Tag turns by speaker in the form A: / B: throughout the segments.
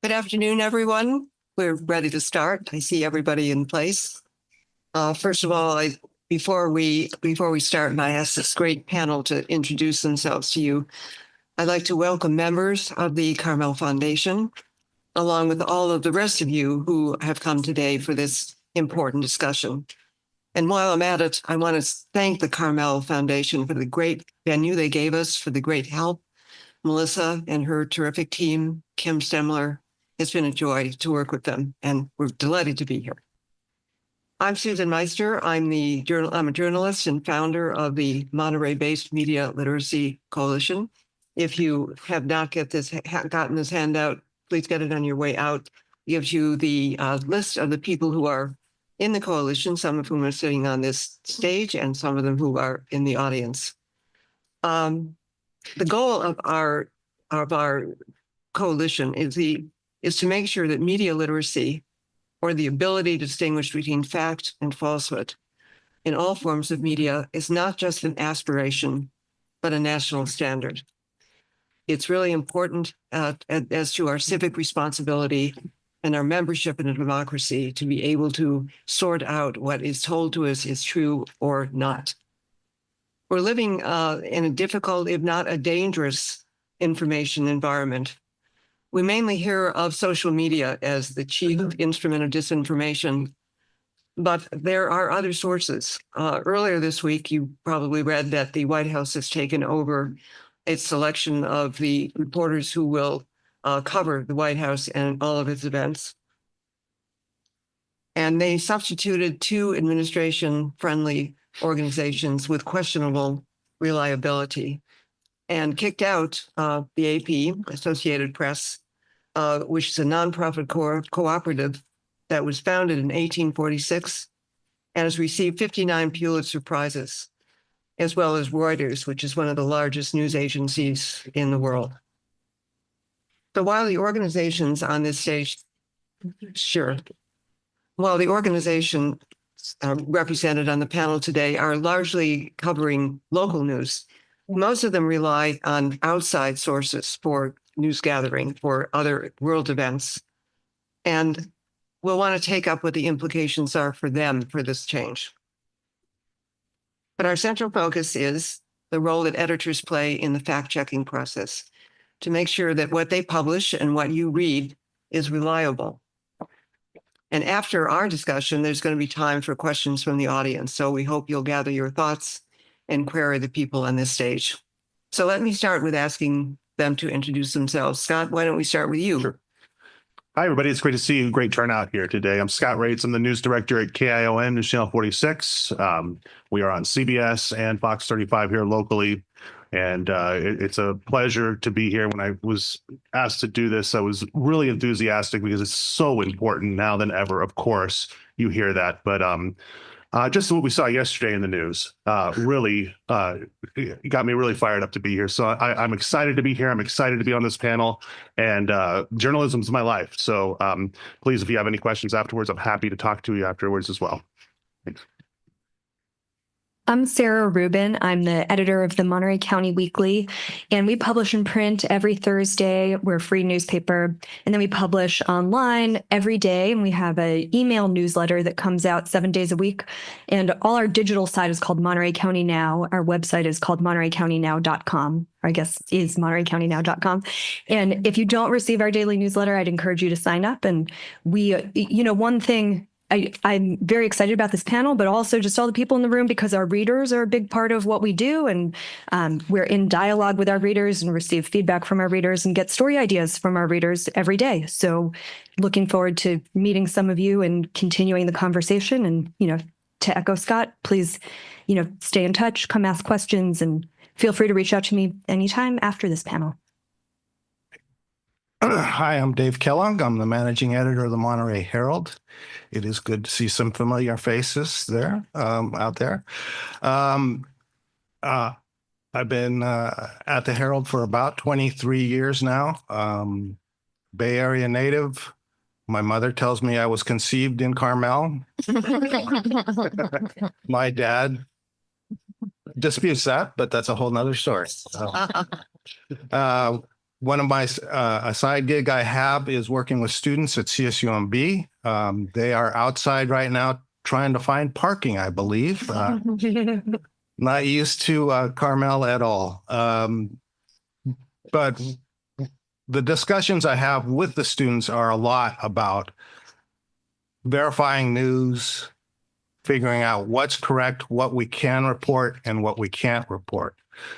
A: Good afternoon, everyone. We're ready to start. I see everybody in place. First of all, before we start, and I ask this great panel to introduce themselves to you, I'd like to welcome members of the Carmel Foundation, along with all of the rest of you who have come today for this important discussion. And while I'm at it, I want to thank the Carmel Foundation for the great venue they gave us, for the great help. Melissa and her terrific team, Kim Stemler. It's been a joy to work with them, and we're delighted to be here. I'm Susan Meister. I'm a journalist and founder of the Monterey-based Media Literacy Coalition. If you have not gotten this handout, please get it on your way out. It gives you the list of the people who are in the coalition, some of whom are sitting on this stage and some of them who are in the audience. The goal of our coalition is to make sure that media literacy, or the ability to distinguish between fact and falsehood in all forms of media, is not just an aspiration, but a national standard. It's really important as to our civic responsibility and our membership in a democracy to be able to sort out what is told to us is true or not. We're living in a difficult, if not a dangerous, information environment. We mainly hear of social media as the chief instrument of disinformation, but there are other sources. Earlier this week, you probably read that the White House has taken over its selection of the reporters who will cover the White House and all of its events. And they substituted two administration-friendly organizations with questionable reliability and kicked out the AP, Associated Press, which is a nonprofit cooperative that was founded in 1846 and has received 59 Pulitzer Prizes, as well as Reuters, which is one of the largest news agencies in the world. So while the organizations on this stage, while the organizations represented on the panel today are largely covering local news, most of them rely on outside sources for news gathering, for other world events. And we'll want to take up what the implications are for them for this change. But our central focus is the role that editors play in the fact-checking process to make sure that what they publish and what you read is reliable. And after our discussion, there's going to be time for questions from the audience. So we hope you'll gather your thoughts and query the people on this stage. So let me start with asking them to introduce themselves. Scott, why don't we start with you?
B: Sure. Hi, everybody. It's great to see you. Great turnout here today. I'm Scott Rates. I'm the news director at KION News Channel 46. We are on CBS and Fox 35 here locally. And it's a pleasure to be here. When I was asked to do this, I was really enthusiastic because it's so important now than ever. Of course, you hear that. But just what we saw yesterday in the news really got me really fired up to be here. So I'm excited to be here. I'm excited to be on this panel. And journalism is my life. So please, if you have any questions afterwards, I'm happy to talk to you afterwards as well. Thanks.
C: I'm Sarah Rubin. I'm the editor of the Monterey County Weekly, and we publish in print every Thursday. We're a free newspaper, and then we publish online every day, and we have an email newsletter that comes out 7 days a week, and all our digital site is called Monterey County Now. Our website is called MontereyCountyNow.com, or I guess is MontereyCountyNow.com. And if you don't receive our daily newsletter, I'd encourage you to sign up. And we, one thing, I'm very excited about this panel, but also just all the people in the room, because our readers are a big part of what we do. And we're in dialogue with our readers and receive feedback from our readers and get story ideas from our readers every day. So looking forward to meeting some of you and continuing the conversation. And, to echo Scott, please, stay in touch, come ask questions, and feel free to reach out to me anytime after this panel.
D: Hi, I'm Dave Kellogg. I'm the managing editor of the Monterey Herald. It is good to see some familiar faces there, out there. I've been at the Herald for about 23 years now. Bay Area native. My mother tells me I was conceived in Carmel. My dad disputes that, but that's a whole nother story. one of my a side gig I have is working with students at CSUMB. They are outside right now trying to find parking, I believe. Not used to Carmel at all. But the discussions I have with the students are a lot about verifying news, figuring out what's correct, what we can report, and what we can't report.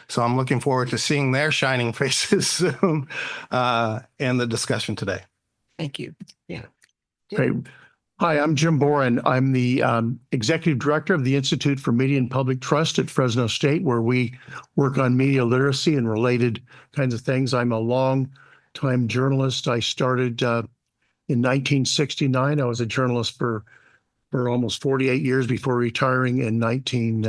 D: So I'm looking forward to seeing their shining faces soon in the discussion today.
A: Thank you. Yeah.
E: Great. Hi, I'm Jim Boren. I'm the Executive Director of the Institute for Media and Public Trust at Fresno State, where we work on media literacy and related kinds of things. I'm a long-time journalist. I started in 1969. I was a journalist for almost 48 years before retiring in 2018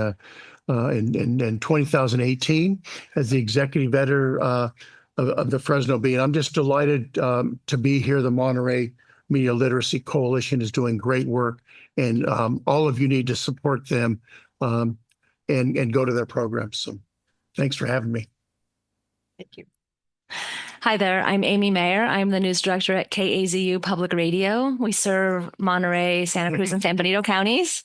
E: as the executive editor of the Fresno Bee. And I'm just delighted to be here. The Monterey Media Literacy Coalition is doing great work, and all of you need to support them and go to their programs. So thanks for having me.
A: Thank you.
F: Hi there, I'm Amy Mayer. I'm the news director at KAZU Public Radio. We serve Monterey, Santa Cruz, and San Benito counties.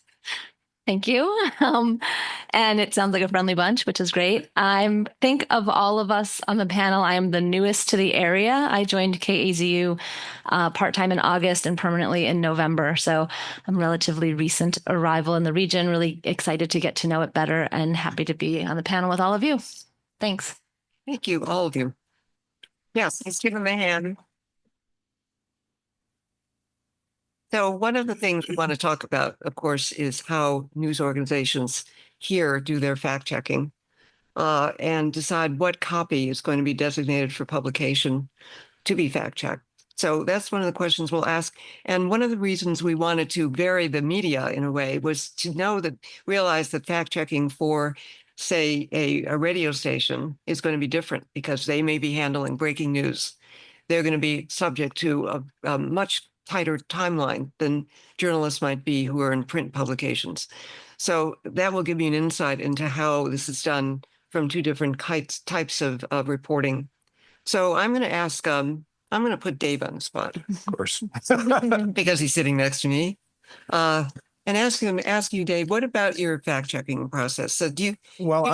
F: Thank you. And it sounds like a friendly bunch, which is great. I think of all of us on the panel, I am the newest to the area. I joined KAZU part-time in August and permanently in November. So I'm relatively recent arrival in the region, really excited to get to know it better and happy to be on the panel with all of you. Thanks.
A: Thank you, all of you. Yes, let's give them a hand. So one of the things we want to talk about, of course, is how news organizations here do their fact checking and decide what copy is going to be designated for publication to be fact checked. So that's one of the questions we'll ask. And one of the reasons we wanted to vary the media in a way was to realize that fact checking for, say, a radio station is going to be different because they may be handling breaking news. They're going to be subject to a much tighter timeline than journalists might be who are in print publications. So that will give you an insight into how this is done from two different types of reporting. So I'm going to ask, I'm going to put Dave on the spot.
D: Of course.
A: Because he's sitting next to me. And ask you, Dave, what about your fact checking process? So do you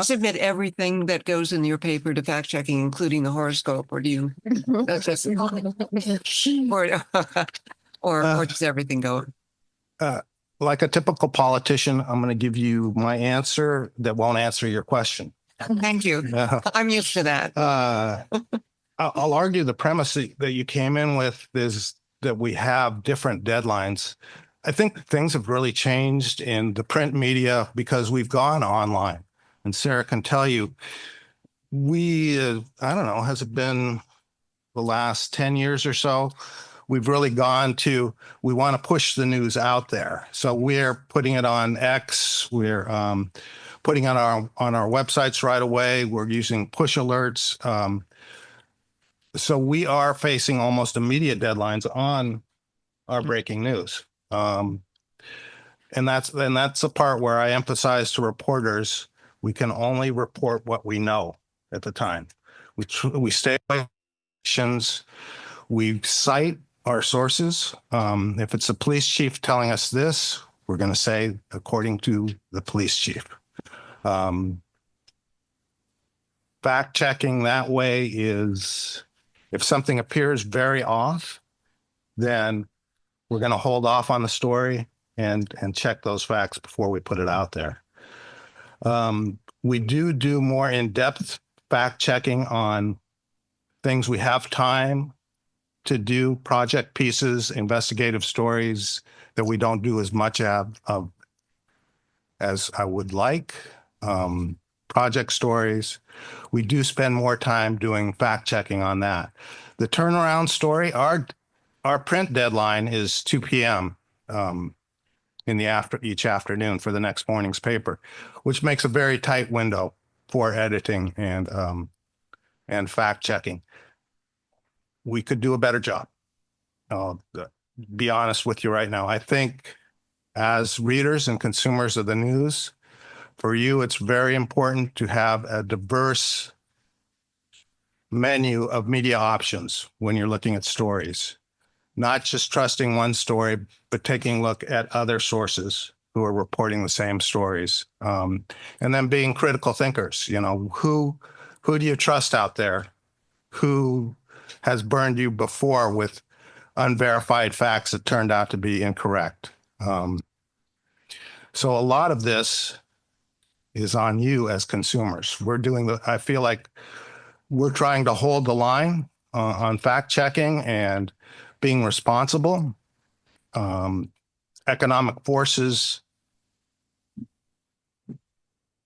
A: submit everything that goes in your paper to fact checking, including the horoscope, or do you, or does everything go?
D: Like a typical politician, I'm going to give you my answer that won't answer your question.
A: Thank you. I'm used to that.
D: I'll argue the premise that you came in with is that we have different deadlines. I think things have really changed in the print media because we've gone online. And Sarah can tell you, I don't know, has it been the last 10 years or so? We've really gone to, we want to push the news out there. So we're putting it on X, we're putting it on our websites right away, we're using push alerts. So we are facing almost immediate deadlines on our breaking news. And that's the part where I emphasize to reporters, we can only report what we know at the time. We stay away from actions. We cite our sources. If it's the police chief telling us this, we're going to say, according to the police chief. Fact checking that way is, if something appears very off, then we're going to hold off on the story and check those facts before we put it out there. We do more in-depth fact checking on things we have time to do, project pieces, investigative stories that we don't do as much of as I would like. Project stories, we do spend more time doing fact checking on that. The turnaround story, our print deadline is 2 p.m. In each afternoon for the next morning's paper, which makes a very tight window for editing and fact checking. We could do a better job. I'll be honest with you right now. I think as readers and consumers of the news, for you, it's very important to have a diverse menu of media options when you're looking at stories. Not just trusting one story, but taking a look at other sources who are reporting the same stories. And then being critical thinkers. You know, who do you trust out there? Who has burned you before with unverified facts that turned out to be incorrect? So a lot of this is on you as consumers. I feel like we're trying to hold the line on fact checking and being responsible. Economic forces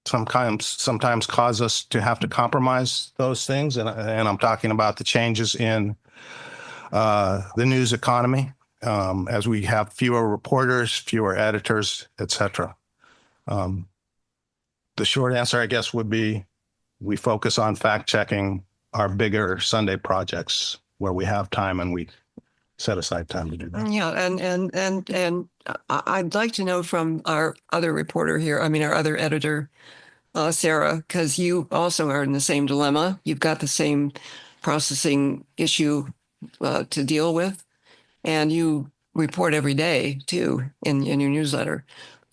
D: sometimes cause us to have to compromise those things. And I'm talking about the changes in the news economy as we have fewer reporters, fewer editors, etc. The short answer, I guess, would be we focus on fact checking our bigger Sunday projects where we have time and we set aside time to do that.
A: Yeah, and I'd like to know from our other reporter here, our other editor, Sarah, because you also are in the same dilemma. You've got the same processing issue to deal with, and you report every day too in your newsletter.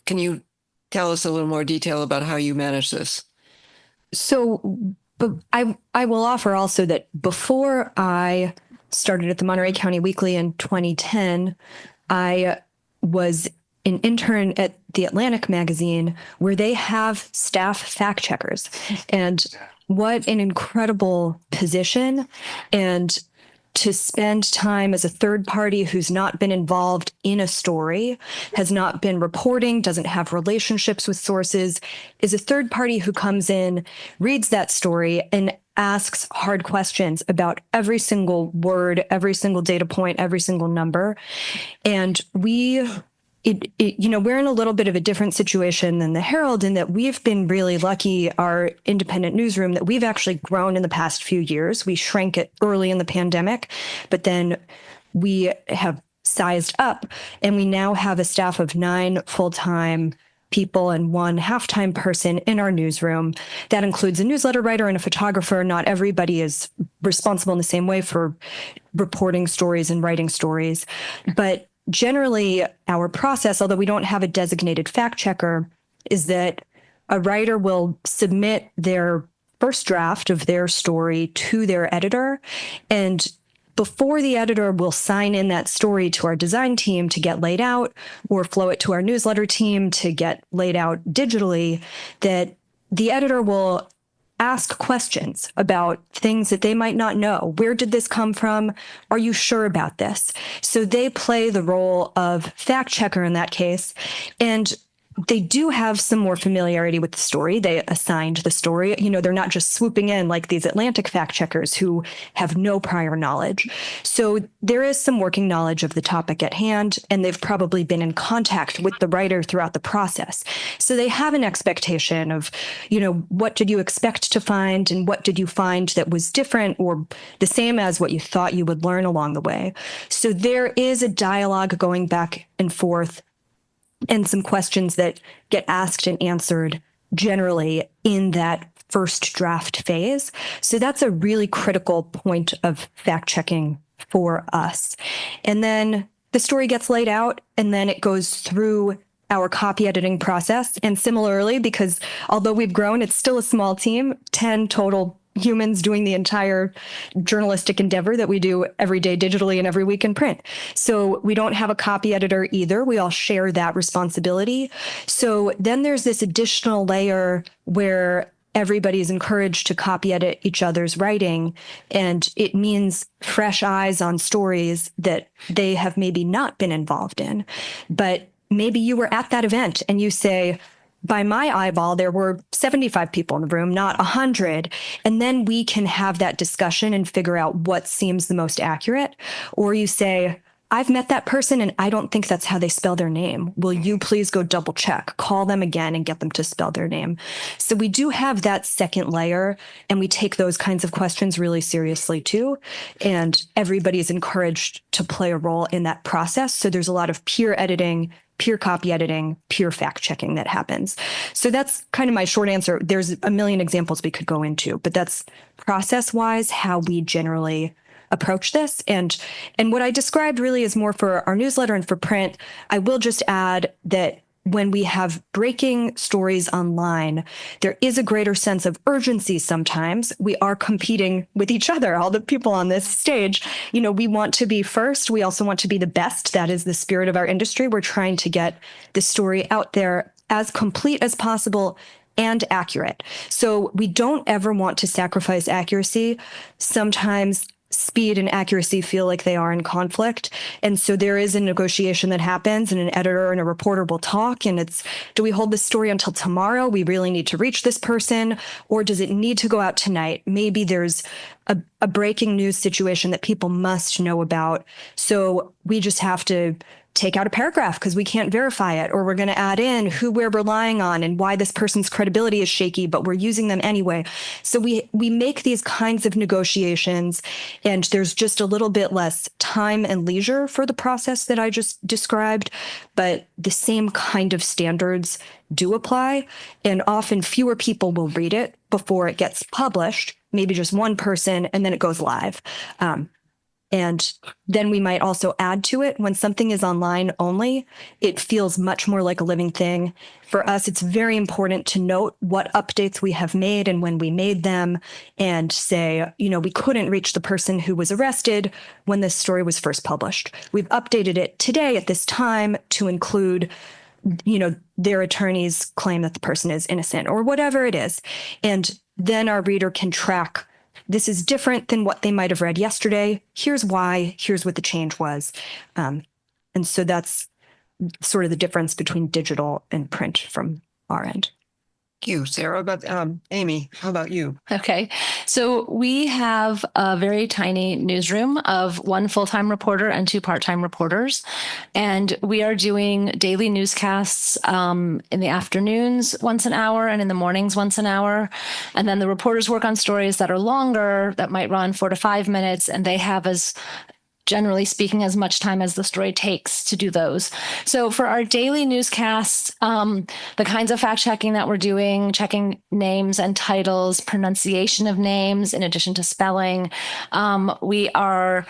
A: Can you tell us a little more detail about how you manage this?
C: So, but I will offer also that before I started at the Monterey County Weekly in 2010, I was an intern at the Atlantic magazine where they have staff fact checkers. And what an incredible position. And to spend time as a third party who's not been involved in a story, has not been reporting, doesn't have relationships with sources, is a third party who comes in, reads that story, and asks hard questions about every single word, every single data point, every single number. And we're in a little bit of a different situation than the Herald in that we've been really lucky, our independent newsroom, that we've actually grown in the past few years. We shrank it early in the pandemic, but then we have sized up and we now have a staff of 9 full-time people and 1 half-time person in our newsroom. That includes a newsletter writer and a photographer. Not everybody is responsible in the same way for reporting stories and writing stories, but generally, our process, although we don't have a designated fact checker, is that a writer will submit their first draft of their story to their editor. And before the editor will sign in that story to our design team to get laid out or flow it to our newsletter team to get laid out digitally, that the editor will ask questions about things that they might not know. Where did this come from? Are you sure about this? So they play the role of fact checker in that case. And they do have some more familiarity with the story. They assigned the story. They're not just swooping in like these Atlantic fact checkers who have no prior knowledge. So there is some working knowledge of the topic at hand, and they've probably been in contact with the writer throughout the process. So they have an expectation of, what did you expect to find and what did you find that was different or the same as what you thought you would learn along the way. So there is a dialogue going back and forth and some questions that get asked and answered generally in that first draft phase. So that's a really critical point of fact checking for us. And then the story gets laid out and then it goes through our copy editing process. And similarly, because although we've grown, it's still a small team, 10 total humans doing the entire journalistic endeavor that we do every day digitally and every week in print. So we don't have a copy editor either. We all share that responsibility. So then there's this additional layer where everybody is encouraged to copy edit each other's writing. And it means fresh eyes on stories that they have maybe not been involved in. But maybe you were at that event and you say, by my eyeball, there were 75 people in the room, not 100. And then we can have that discussion and figure out what seems the most accurate. Or you say, I've met that person and I don't think that's how they spell their name. Will you please go double check, call them again and get them to spell their name? So we do have that second layer, and we take those kinds of questions really seriously too. And everybody is encouraged to play a role in that process. So there's a lot of peer editing, peer copy editing, peer fact checking that happens. So that's kind of my short answer. There's a million examples we could go into, but that's process wise how we generally approach this. And what I described really is more for our newsletter and for print. I will just add that when we have breaking stories online, there is a greater sense of urgency sometimes. We are competing with each other, all the people on this stage. You know, we want to be first. We also want to be the best. That is the spirit of our industry. We're trying to get the story out there as complete as possible and accurate. So we don't ever want to sacrifice accuracy. Sometimes speed and accuracy feel like they are in conflict. And so there is a negotiation that happens, and an editor and a reporter will talk, and it's, do we hold this story until tomorrow? We really need to reach this person, or does it need to go out tonight? Maybe there's a breaking news situation that people must know about. So we just have to take out a paragraph because we can't verify it, or we're going to add in who we're relying on and why this person's credibility is shaky, but we're using them anyway. So we make these kinds of negotiations, and there's just a little bit less time and leisure for the process that I just described, but the same kind of standards do apply, and often fewer people will read it before it gets published, maybe just one person, and then it goes live. And then we might also add to it when something is online only, it feels much more like a living thing. For us, it's very important to note what updates we have made and when we made them, and say, you know, we couldn't reach the person who was arrested when this story was first published. We've updated it today at this time to include, you know, their attorneys claim that the person is innocent or whatever it is. And then our reader can track, this is different than what they might have read yesterday. Here's why. Here's what the change was. And so that's sort of the difference between digital and print from our end.
A: Thank you, Sarah. But Amy, how about you?
F: Okay. So we have a very tiny newsroom of one full-time reporter and two part-time reporters. And we are doing daily newscasts in the afternoons once an hour and in the mornings once an hour. And then the reporters work on stories that are longer, that might run 4 to 5 minutes, and they have, as generally speaking, as much time as the story takes to do those. So for our daily newscasts, the kinds of fact checking that we're doing, checking names and titles, pronunciation of names, in addition to spelling, we are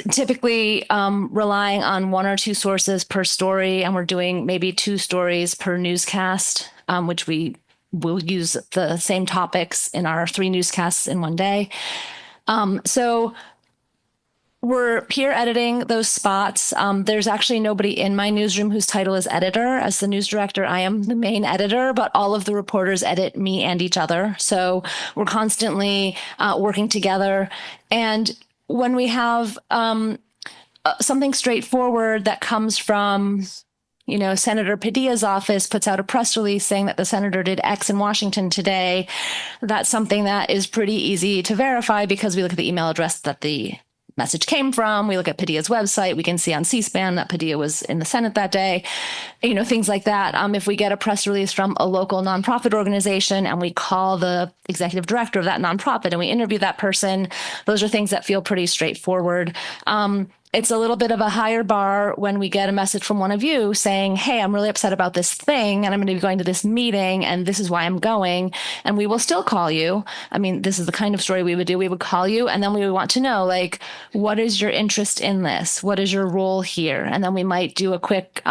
F: typically relying on 1 or 2 sources per story, and we're doing maybe 2 stories per newscast, which we will use the same topics in our 3 newscasts in one day. So we're peer editing those spots. There's actually nobody in my newsroom whose title is editor. As the news director, I am the main editor, but all of the reporters edit me and each other. So we're constantly working together. And when we have something straightforward that comes from, you know, Senator Padilla's office puts out a press release saying that the senator did X in Washington today, that's something that is pretty easy to verify because we look at the email address that the message came from. We look at Padilla's website. We can see on C-SPAN that Padilla was in the Senate that day, you know, things like that. If we get a press release from a local nonprofit organization and we call the executive director of that nonprofit and we interview that person, those are things that feel pretty straightforward. It's a little bit of a higher bar when we get a message from one of you saying, hey, I'm really upset about this thing and I'm going to be going to this meeting and this is why I'm going. And we will still call you. I mean, this is the kind of story we would do. We would call you and then we would want to know, like, what is your interest in this? What is your role here? And then we might do a quick,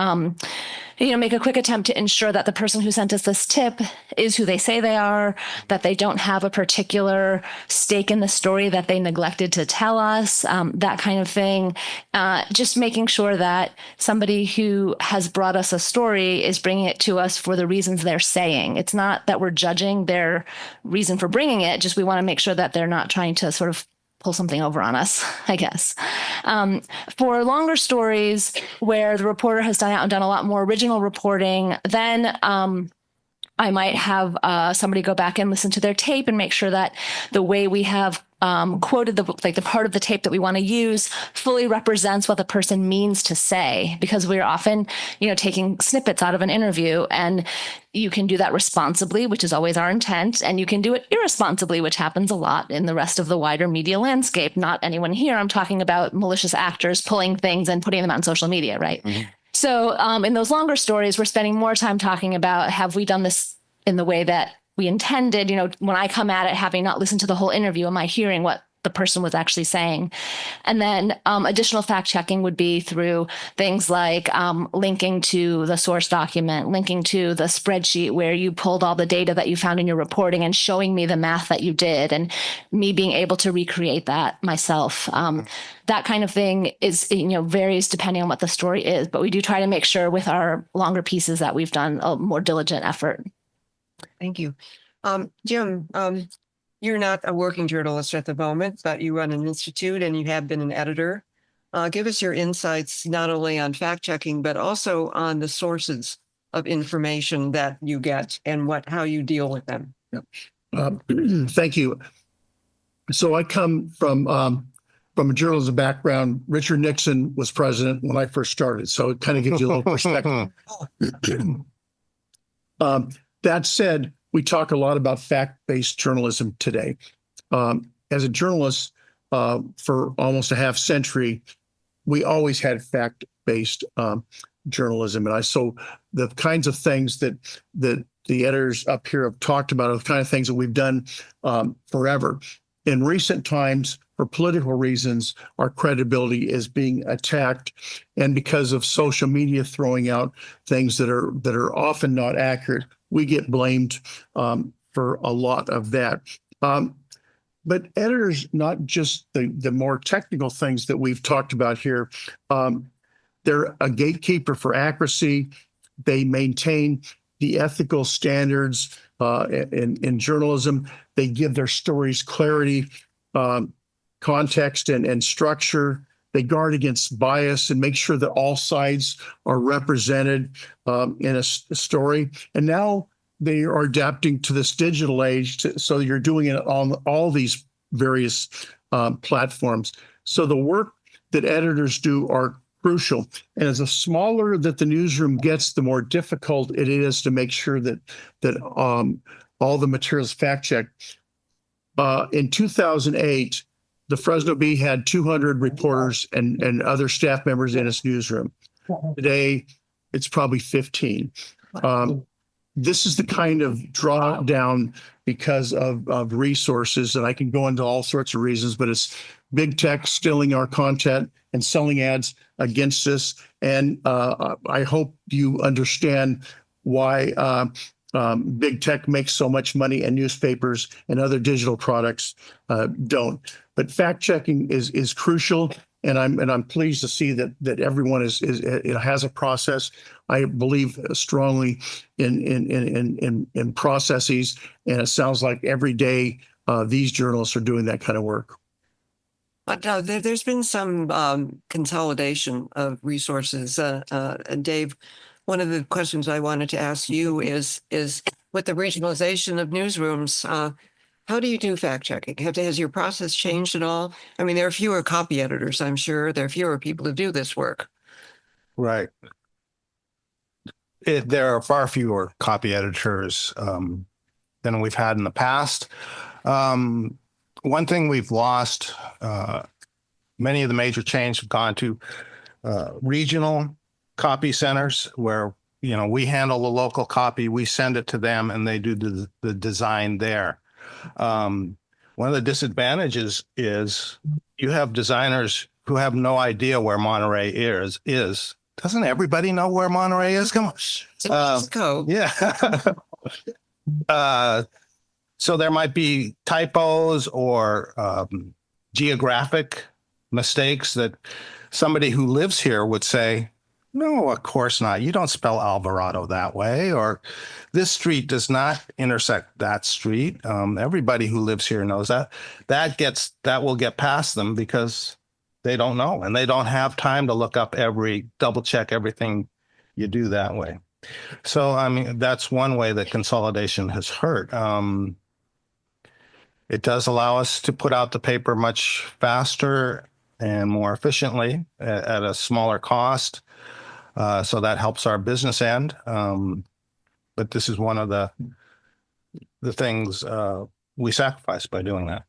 F: make a quick attempt to ensure that the person who sent us this tip is who they say they are, that they don't have a particular stake in the story that they neglected to tell us, that kind of thing. Just making sure that somebody who has brought us a story is bringing it to us for the reasons they're saying. It's not that we're judging their reason for bringing it, just we want to make sure that they're not trying to sort of pull something over on us, I guess. For longer stories where the reporter has done a lot more original reporting, then I might have somebody go back and listen to their tape and make sure that the way we have quoted the part of the tape that we want to use fully represents what the person means to say, because we're often, taking snippets out of an interview, and you can do that responsibly, which is always our intent, and you can do it irresponsibly, which happens a lot in the rest of the wider media landscape. Not anyone here. I'm talking about malicious actors pulling things and putting them on social media, right? Mm-hmm. So in those longer stories, we're spending more time talking about, have we done this in the way that we intended? When I come at it, having not listened to the whole interview, am I hearing what the person was actually saying? And then additional fact checking would be through things like linking to the source document, linking to the spreadsheet where you pulled all the data that you found in your reporting, and showing me the math that you did, and me being able to recreate that myself. That kind of thing is, varies depending on what the story is, but we do try to make sure with our longer pieces that we've done a more diligent effort.
A: Thank you. Jim, you're not a working journalist at the moment, but you run an institute and you have been an editor. Give us your insights, not only on fact checking, but also on the sources of information that you get and how you deal with them.
E: Thank you. So I come from a journalism background. Richard Nixon was president when I first started, so it kind of gives you a little perspective. That said, we talk a lot about fact-based journalism today. As a journalist, for almost a half century, we always had fact-based journalism, and so the kinds of things that the editors up here have talked about are the kind of things that we've done forever. In recent times, for political reasons, our credibility is being attacked, and because of social media throwing out things that are often not accurate, we get blamed for a lot of that. But editors, not just the more technical things that we've talked about here, they're a gatekeeper for accuracy. They maintain the ethical standards in journalism. They give their stories clarity, context, and structure. They guard against bias and make sure that all sides are represented in a story. And now they are adapting to this digital age, so you're doing it on all these various platforms. So the work that editors do are crucial. And as the smaller that the newsroom gets, the more difficult it is to make sure that all the materials fact checked. In 2008, the Fresno Bee had 200 reporters and other staff members in its newsroom. Today, it's probably 15. This is the kind of drawdown because of resources, and I can go into all sorts of reasons, but it's big tech stealing our content and selling ads against us. And I hope you understand why big tech makes so much money and newspapers and other digital products don't. But fact checking is crucial, and I'm pleased to see that everyone has a process. I believe strongly in processes, and it sounds like every day these journalists are doing that kind of work.
A: But there's been some consolidation of resources. And Dave, one of the questions I wanted to ask you is with the regionalization of newsrooms, how do you do fact checking? Has your process changed at all? I mean, there are fewer copy editors, I'm sure. There are fewer people who do this work.
D: Right. There are far fewer copy editors than we've had in the past. One thing we've lost, many of the major chains have gone to regional copy centers where, we handle the local copy, we send it to them, and they do the design there. One of the disadvantages is you have designers who have no idea where Monterey is. Doesn't everybody know where Monterey is? Come on.
A: Let's go.
D: Yeah. So there might be typos or geographic mistakes that somebody who lives here would say, no, of course not. You don't spell Alvarado that way, or this street does not intersect that street. Everybody who lives here knows that. That will get past them because they don't know, and they don't have time to look up double check everything you do that way. So, I mean, that's one way that consolidation has hurt. It does allow us to put out the paper much faster and more efficiently at a smaller cost. So that helps our business end. But this is one of the things we sacrifice by doing that.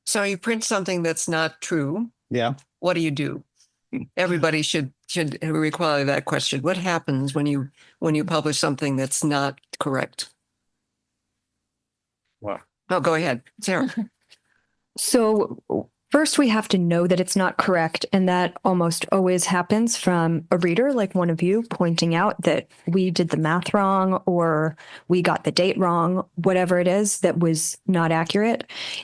A: So you print something that's not true.
D: Yeah.
A: What do you do? Everybody should require that question. What happens when you publish something that's not correct?
D: Well,
A: Oh, go ahead, Sarah.
C: So first, we have to know that it's not correct. And that almost always happens from a reader, like one of you, pointing out that we did the math wrong or we got the date wrong, whatever it is that was not accurate.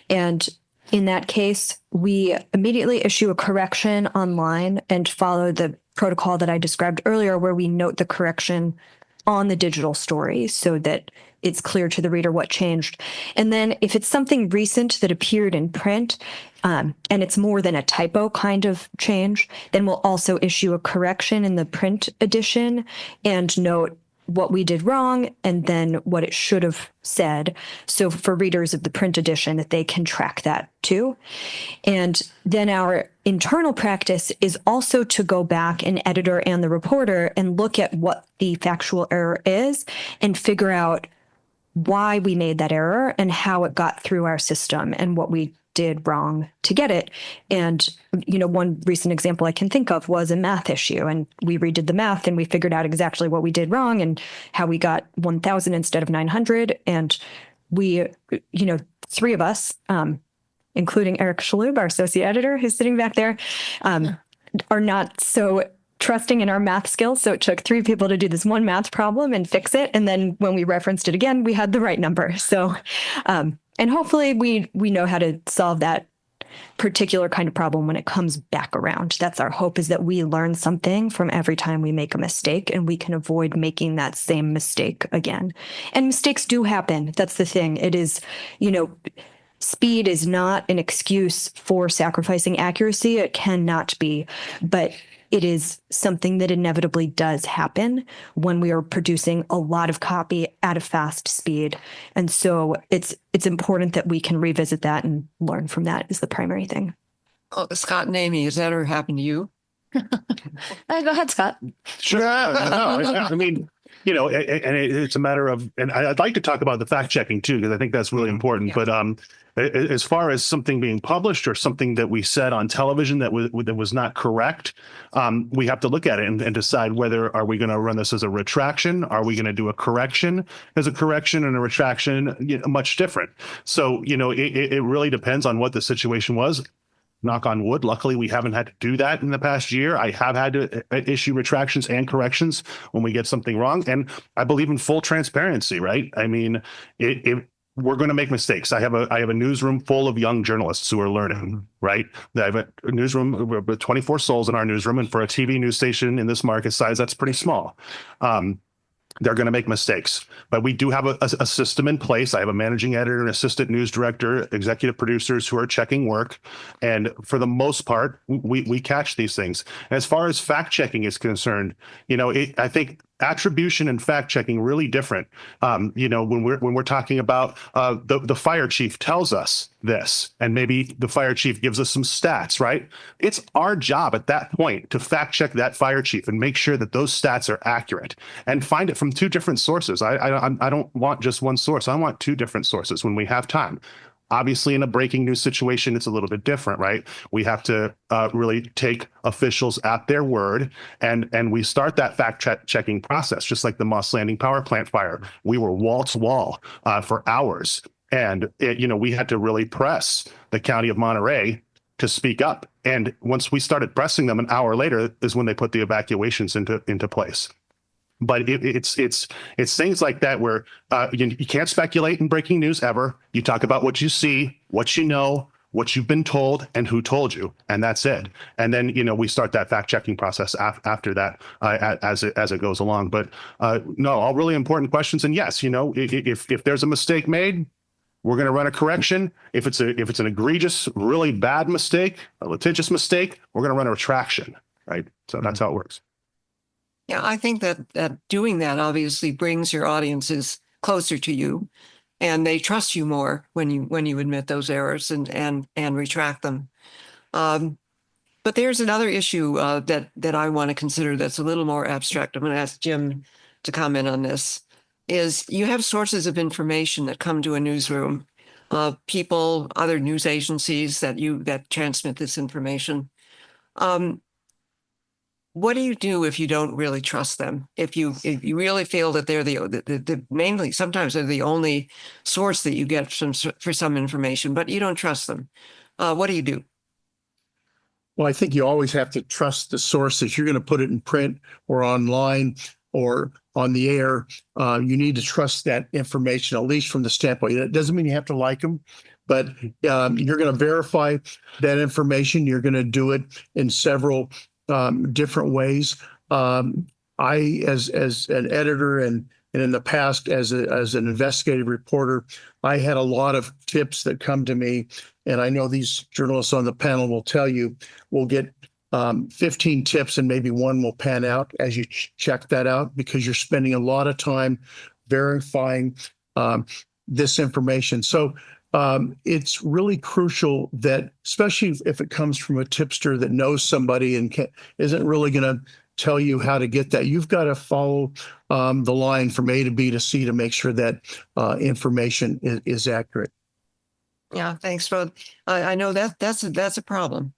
C: And in that case, we immediately issue a correction online and follow the protocol that I described earlier, where we note the correction on the digital story so that it's clear to the reader what changed. And then if it's something recent that appeared in print, and it's more than a typo kind of change, then we'll also issue a correction in the print edition and note what we did wrong and then what it should have said. So for readers of the print edition, that they can track that too. And then our internal practice is also to go back, an editor and the reporter, and look at what the factual error is and figure out why we made that error and how it got through our system and what we did wrong to get it. And, one recent example I can think of was a math issue. And we redid the math and we figured out exactly what we did wrong and how we got 1,000 instead of 900. And we, three of us, including Eric Shalhoub, our associate editor, who's sitting back there, are not so trusting in our math skills. So it took 3 people to do this one math problem and fix it. And then when we referenced it again, we had the right number. So, and hopefully we know how to solve that particular kind of problem when it comes back around. That's our hope, is that we learn something from every time we make a mistake and we can avoid making that same mistake again. And mistakes do happen. That's the thing. It is, speed is not an excuse for sacrificing accuracy. It cannot be, but it is something that inevitably does happen when we are producing a lot of copy at a fast speed. And so it's important that we can revisit that and learn from that is the primary thing.
A: Oh, Scott and Amy, has that ever happened to you?
F: Go ahead, Scott.
B: Sure. No, I mean, and it's a matter of, and I'd like to talk about the fact checking too, because I think that's really important.
A: Yeah.
B: But as far as something being published or something that we said on television that was not correct, we have to look at it and decide whether are we going to run this as a retraction? Are we going to do a correction? As a correction and a retraction, much different. So, it really depends on what the situation was. Knock on wood. Luckily, we haven't had to do that in the past year. I have had to issue retractions and corrections when we get something wrong. And I believe in full transparency, right? I mean, we're going to make mistakes. I have a newsroom full of young journalists who are learning, right? I have a newsroom with 24 souls in our newsroom. And for a TV news station in this market size, that's pretty small. They're going to make mistakes, but we do have a system in place. I have a managing editor, an assistant news director, executive producers who are checking work. And for the most part, we catch these things. And as far as fact checking is concerned, I think attribution and fact checking really different. When we're talking about the fire chief tells us this, and maybe the fire chief gives us some stats, right? It's our job at that point to fact check that fire chief and make sure that those stats are accurate and find it from 2 different sources. I don't want just one source. I want 2 different sources when we have time. Obviously, in a breaking news situation, it's a little bit different, right? We have to really take officials at their word, and we start that fact checking process, just like the Moss Landing power plant fire. We were wall to wall for hours, and we had to really press the county of Monterey to speak up. And once we started pressing them, an hour later is when they put the evacuations into place. But it's things like that where you can't speculate in breaking news ever. You talk about what you see, what you know, what you've been told, and who told you, and that's it. And then we start that fact checking process after that as it goes along. But no, all really important questions. And yes, if there's a mistake made, we're going to run a correction. If it's an egregious, really bad mistake, a litigious mistake, we're going to run a retraction. Right. So that's how it works.
A: Yeah, I think that doing that obviously brings your audiences closer to you, and they trust you more when you admit those errors and retract them. Um, but there's another issue that I want to consider that's a little more abstract. I'm going to ask Jim to comment on this. Is you have sources of information that come to a newsroom, people, other news agencies that transmit this information. Um, what do you do if you don't really trust them? If you really feel that they're the mainly sometimes they're the only source that you get for some information, but you don't trust them, what do you do?
E: Well, I think you always have to trust the source. If you're going to put it in print or online or on the air, you need to trust that information, at least from the standpoint. That doesn't mean you have to like them, but you're going to verify that information. You're going to do it in several different ways. As an editor and in the past as an investigative reporter, I had a lot of tips that come to me, and I know these journalists on the panel will tell you we'll get 15 tips and maybe one will pan out as you check that out, because you're spending a lot of time verifying this information. So it's really crucial that, especially if it comes from a tipster that knows somebody and isn't really going to tell you how to get that, you've got to follow the line from A to B to C to make sure that information is accurate.
A: Yeah, thanks, both. I know that's a problem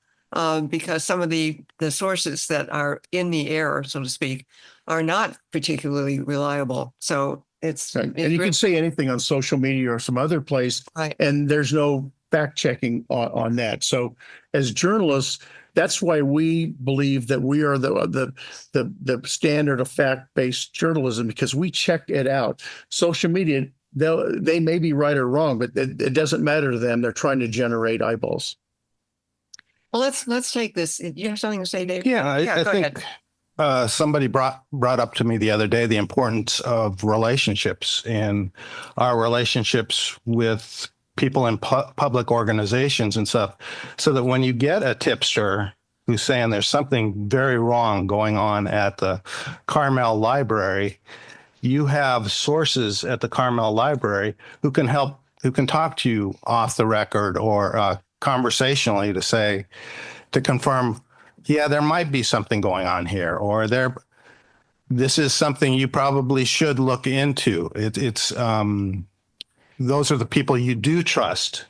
A: because some of the sources that are in the air, so to speak, are not particularly reliable. So it's
E: Right. And you can say anything on social media or some other place,
A: right.
E: and there's no fact checking on that. So as journalists, that's why we believe that we are the standard of fact-based journalism, because we check it out. Social media, they may be right or wrong, but it doesn't matter to them. They're trying to generate eyeballs.
A: Well, let's take this. You have something to say, Dave?
D: Yeah, I
A: go
D: think somebody brought up to me the other day the importance of relationships and our relationships with people in public organizations and stuff, so that when you get a tipster who's saying there's something very wrong going on at the Carmel Library, you have sources at the Carmel Library who can talk to you off the record or conversationally to confirm, yeah, there might be something going on here, or this is something you probably should look into. Those are the people you do trust,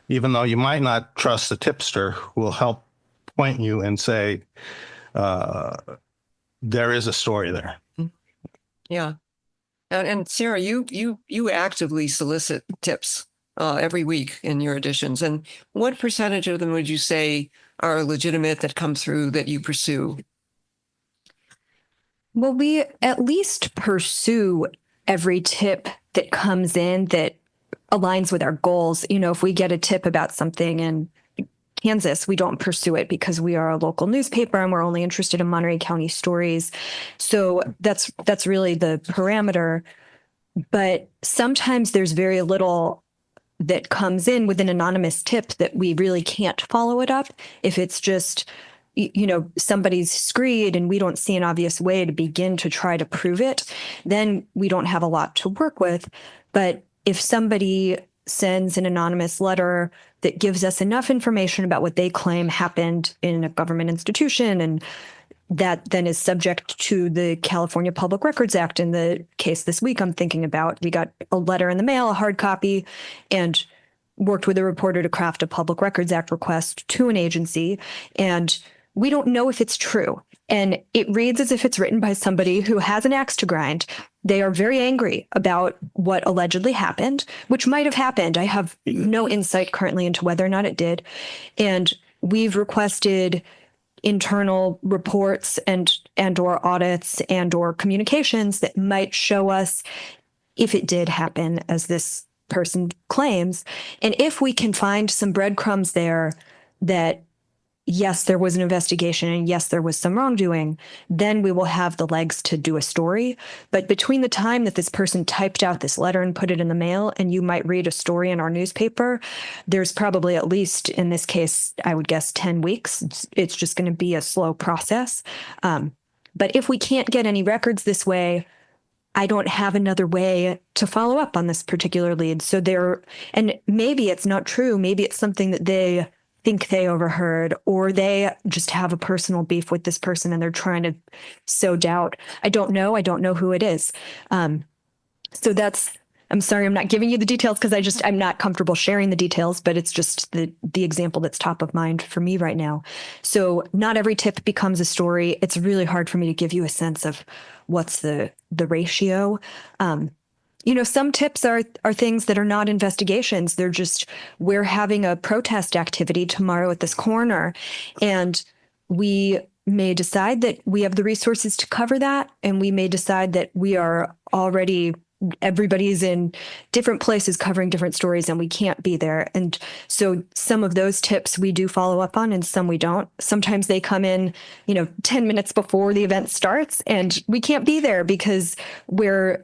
D: even though you might not trust the tipster, who will help point you and say, there is a story there.
A: Yeah. And Sarah, you actively solicit tips every week in your editions. And what percentage of them would you say are legitimate that come through that you pursue?
C: Well, we at least pursue every tip that comes in that aligns with our goals. You know, if we get a tip about something in Kansas, we don't pursue it because we are a local newspaper and we're only interested in Monterey County stories. So that's really the parameter. But sometimes there's very little that comes in with an anonymous tip that we really can't follow it up. If it's just, somebody's screed and we don't see an obvious way to begin to try to prove it, then we don't have a lot to work with. But if somebody sends an anonymous letter that gives us enough information about what they claim happened in a government institution, and that then is subject to the California Public Records Act. In the case this week I'm thinking about, we got a letter in the mail, a hard copy, and worked with a reporter to craft a Public Records Act request to an agency. And we don't know if it's true. And it reads as if it's written by somebody who has an axe to grind. They are very angry about what allegedly happened, which might have happened. I have no insight currently into whether or not it did. And we've requested internal reports and or audits and or communications that might show us if it did happen as this person claims. And if we can find some breadcrumbs there that yes, there was an investigation and yes, there was some wrongdoing, then we will have the legs to do a story. But between the time that this person typed out this letter and put it in the mail and you might read a story in our newspaper, there's probably at least, in this case, I would guess 10 weeks. It's just going to be a slow process. But if we can't get any records this way, I don't have another way to follow up on this particular lead. So and maybe it's not true. Maybe it's something that they think they overheard, or they just have a personal beef with this person and they're trying to sow doubt. I don't know. I don't know who it is. So I'm sorry, I'm not giving you the details because I'm not comfortable sharing the details, but it's just the example that's top of mind for me right now. So not every tip becomes a story. It's really hard for me to give you a sense of what's the ratio. Some tips are things that are not investigations. They're just, we're having a protest activity tomorrow at this corner, and we may decide that we have the resources to cover that, and we may decide that we are already everybody's in different places covering different stories and we can't be there. And so some of those tips we do follow up on and some we don't. Sometimes they come in, 10 minutes before the event starts and we can't be there because we're,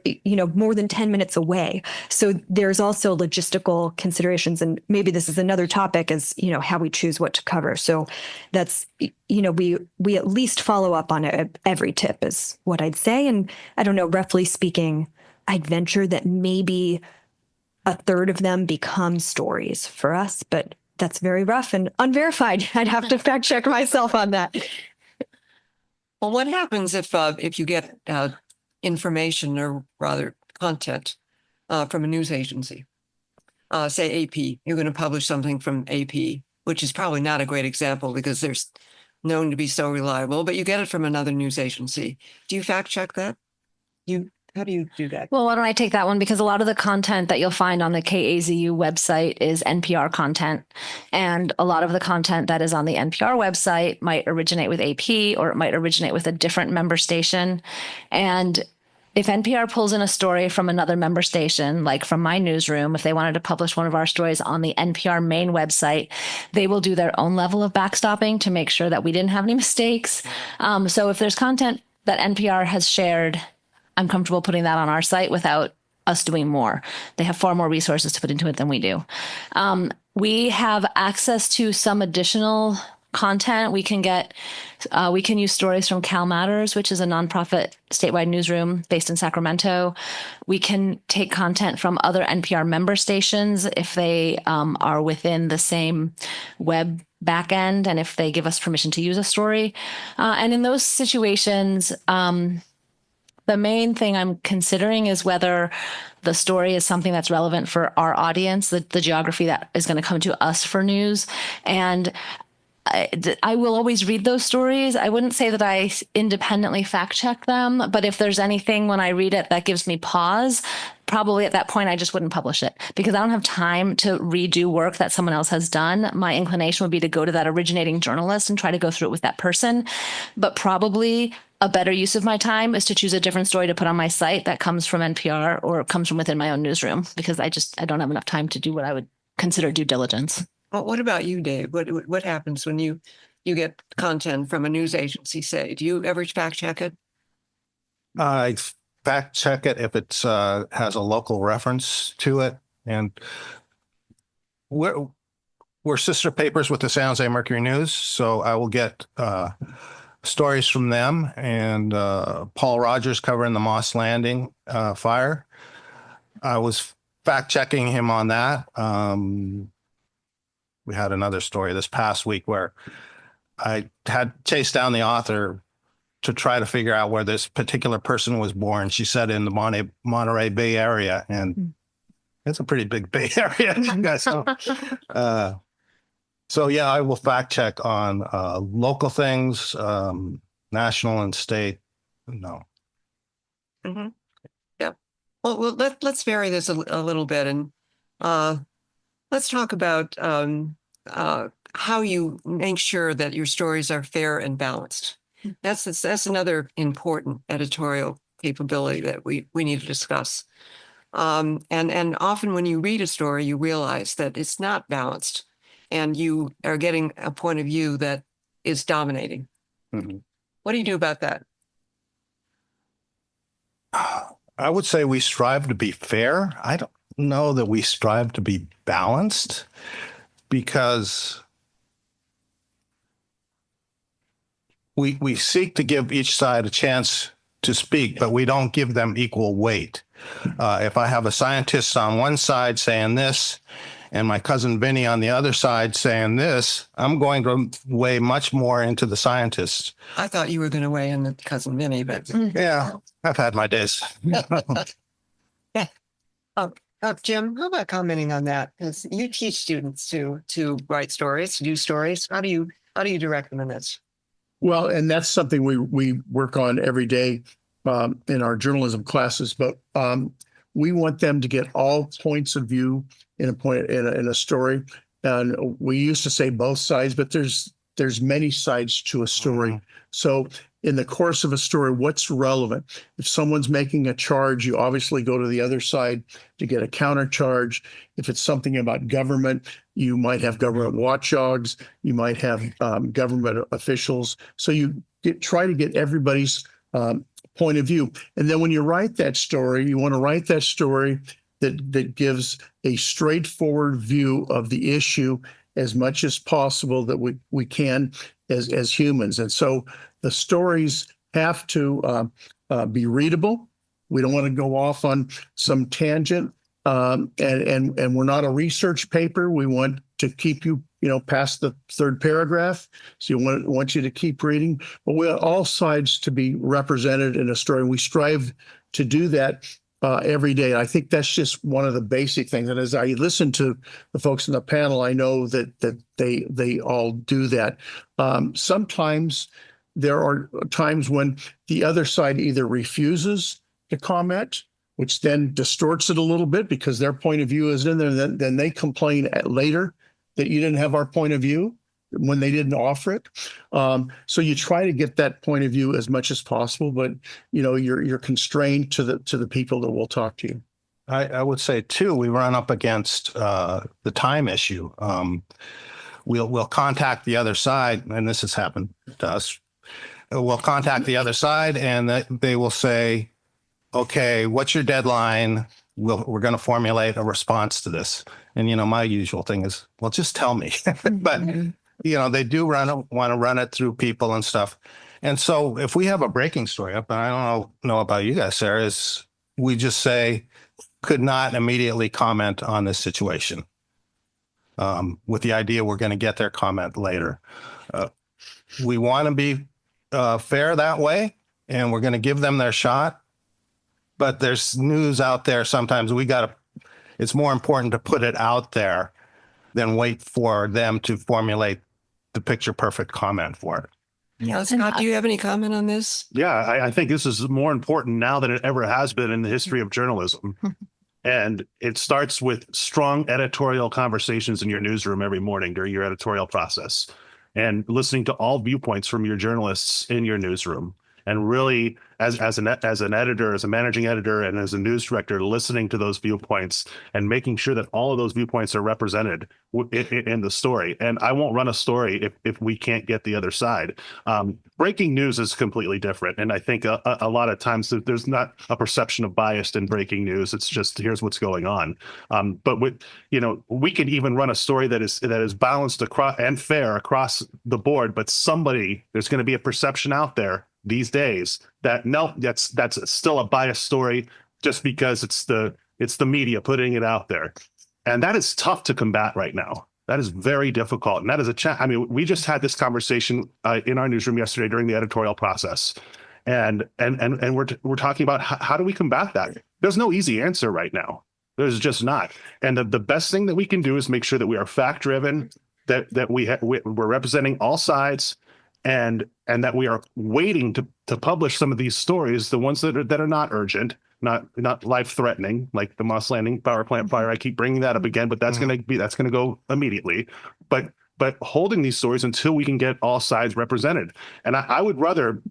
C: more than 10 minutes away. So there's also logistical considerations. And maybe this is another topic is, how we choose what to cover. So that's, we at least follow up on every tip is what I'd say. And I don't know, roughly speaking, I'd venture that maybe a third of them become stories for us, but that's very rough and unverified. I'd have to fact check myself on that.
A: Well, what happens if you get information or rather content from a news agency? Say AP, you're going to publish something from AP, which is probably not a great example because they're known to be so reliable, but you get it from another news agency. Do you fact check that? How do you do that?
F: Well, why don't I take that one? Because a lot of the content that you'll find on the KAZU website is NPR content. And a lot of the content that is on the NPR website might originate with AP or it might originate with a different member station. And if NPR pulls in a story from another member station, like from my newsroom, if they wanted to publish one of our stories on the NPR main website, they will do their own level of backstopping to make sure that we didn't have any mistakes. So if there's content that NPR has shared, I'm comfortable putting that on our site without us doing more. They have far more resources to put into it than we do. We have access to some additional content. We can use stories from Cal Matters, which is a nonprofit statewide newsroom based in Sacramento. We can take content from other NPR member stations if they are within the same web backend and if they give us permission to use a story. And in those situations, the main thing I'm considering is whether the story is something that's relevant for our audience, the geography that is going to come to us for news. And I will always read those stories. I wouldn't say that I independently fact check them, but if there's anything when I read it that gives me pause, probably at that point, I just wouldn't publish it because I don't have time to redo work that someone else has done. My inclination would be to go to that originating journalist and try to go through it with that person. But probably a better use of my time is to choose a different story to put on my site that comes from NPR or comes from within my own newsroom because I don't have enough time to do what I would consider due diligence.
A: Well, what about you, Dave? What happens when you get content from a news agency, say? Do you ever fact check it?
D: I fact check it if it has a local reference to it. And we're sister papers with the San Jose Mercury News. So I will get stories from them and Paul Rogers covering the Moss Landing fire. I was fact checking him on that. We had another story this past week where I had chased down the author to try to figure out where this particular person was born. She said in the Monterey Bay Area, and it's a pretty big Bay Area, you guys know. So yeah, I will fact check on local things, national and state. No.
A: Mm-hmm. Yeah. Well, let's vary this a little bit, and let's talk about how you make sure that your stories are fair and balanced. That's another important editorial capability that we need to discuss. And often when you read a story, you realize that it's not balanced, and you are getting a point of view that is dominating.
D: Mm-hmm.
A: What do you do about that?
D: I would say we strive to be fair. I don't know that we strive to be balanced because we seek to give each side a chance to speak, but we don't give them equal weight. If I have a scientist on one side saying this and my cousin Vinny on the other side saying this, I'm going to weigh much more into the scientists.
A: I thought you were going to weigh in with cousin Vinny, but
D: Yeah, I've had my days.
A: yeah. Jim, how about commenting on that? Because you teach students to write stories, to do stories. How do you direct them in this?
E: Well, and that's something we work on every day in our journalism classes. But we want them to get all points of view in a story. And we used to say both sides, but there's many sides to a story. So in the course of a story, what's relevant? If someone's making a charge, you obviously go to the other side to get a counter charge. If it's something about government, you might have government watchdogs, you might have government officials. So you try to get everybody's point of view. And then when you write that story, you want to write that story that gives a straightforward view of the issue as much as possible that we can as humans. And so the stories have to be readable. We don't want to go off on some tangent. And we're not a research paper. We want to keep you past the third paragraph. So we want you to keep reading. But we want all sides to be represented in a story. And we strive to do that every day. I think that's just one of the basic things. And as I listen to the folks in the panel, I know that they all do that. Sometimes there are times when the other side either refuses to comment, which then distorts it a little bit because their point of view is in there. Then they complain later that you didn't have our point of view when they didn't offer it. So you try to get that point of view as much as possible, but you're constrained to the people that will talk to you.
D: I would say too, we run up against the time issue. We'll contact the other side, and this has happened to us. We'll contact the other side, and they will say, "Okay, what's your deadline? We're going to formulate a response to this." And my usual thing is, "Well, just tell me." But they do want to run it through people and stuff. And so if we have a breaking story up, and I don't know about you guys, Sarah, is we just say, could not immediately comment on this situation, with the idea we're going to get their comment later. We want to be fair that way, and we're going to give them their shot. But there's news out there. Sometimes it's more important to put it out there than wait for them to formulate the picture perfect comment for it.
A: Yeah, Scott, do you have any comment on this?
B: Yeah, I think this is more important now than it ever has been in the history of journalism. And it starts with strong editorial conversations in your newsroom every morning during your editorial process, and listening to all viewpoints from your journalists in your newsroom. And really, as an editor, as a managing editor, and as a news director, listening to those viewpoints and making sure that all of those viewpoints are represented in the story. And I won't run a story if we can't get the other side. Breaking news is completely different. And I think a lot of times there's not a perception of bias in breaking news. It's just, here's what's going on. But we can even run a story that is balanced across and fair across the board. But there's going to be a perception out there these days that no, that's still a biased story just because it's the media putting it out there. And that is tough to combat right now. That is very difficult. And that is we just had this conversation in our newsroom yesterday during the editorial process. And we're talking about how do we combat that? There's no easy answer right now. There's just not. And the best thing that we can do is make sure that we are fact driven, that we're representing all sides, and that we are waiting to publish some of these stories, the ones that are not urgent, not life threatening, like the Moss Landing power plant fire. I keep bringing that up again, but that's going to go immediately. But holding these stories until we can get all sides represented. And I would rather,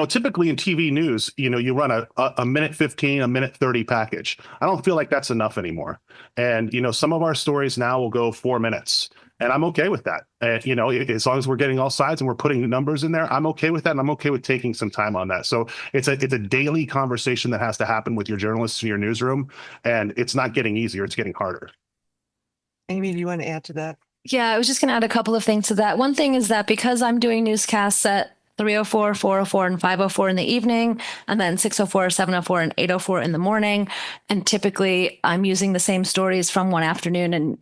B: typically in TV news, you run a minute 15, a minute 30 package. I don't feel like that's enough anymore. And some of our stories now will go 4 minutes. And I'm okay with that. As long as we're getting all sides and we're putting the numbers in there, I'm okay with that. And I'm okay with taking some time on that. So it's a daily conversation that has to happen with your journalists in your newsroom. And it's not getting easier. It's getting harder.
A: Amy, do you want to add to that?
F: Yeah, I was just going to add a couple of things to that. One thing is that because I'm doing newscasts at 3:04, 4:04, and 5:04 in the evening, and then 6:04, 7:04, and 8:04 in the morning. And typically I'm using the same stories from one afternoon and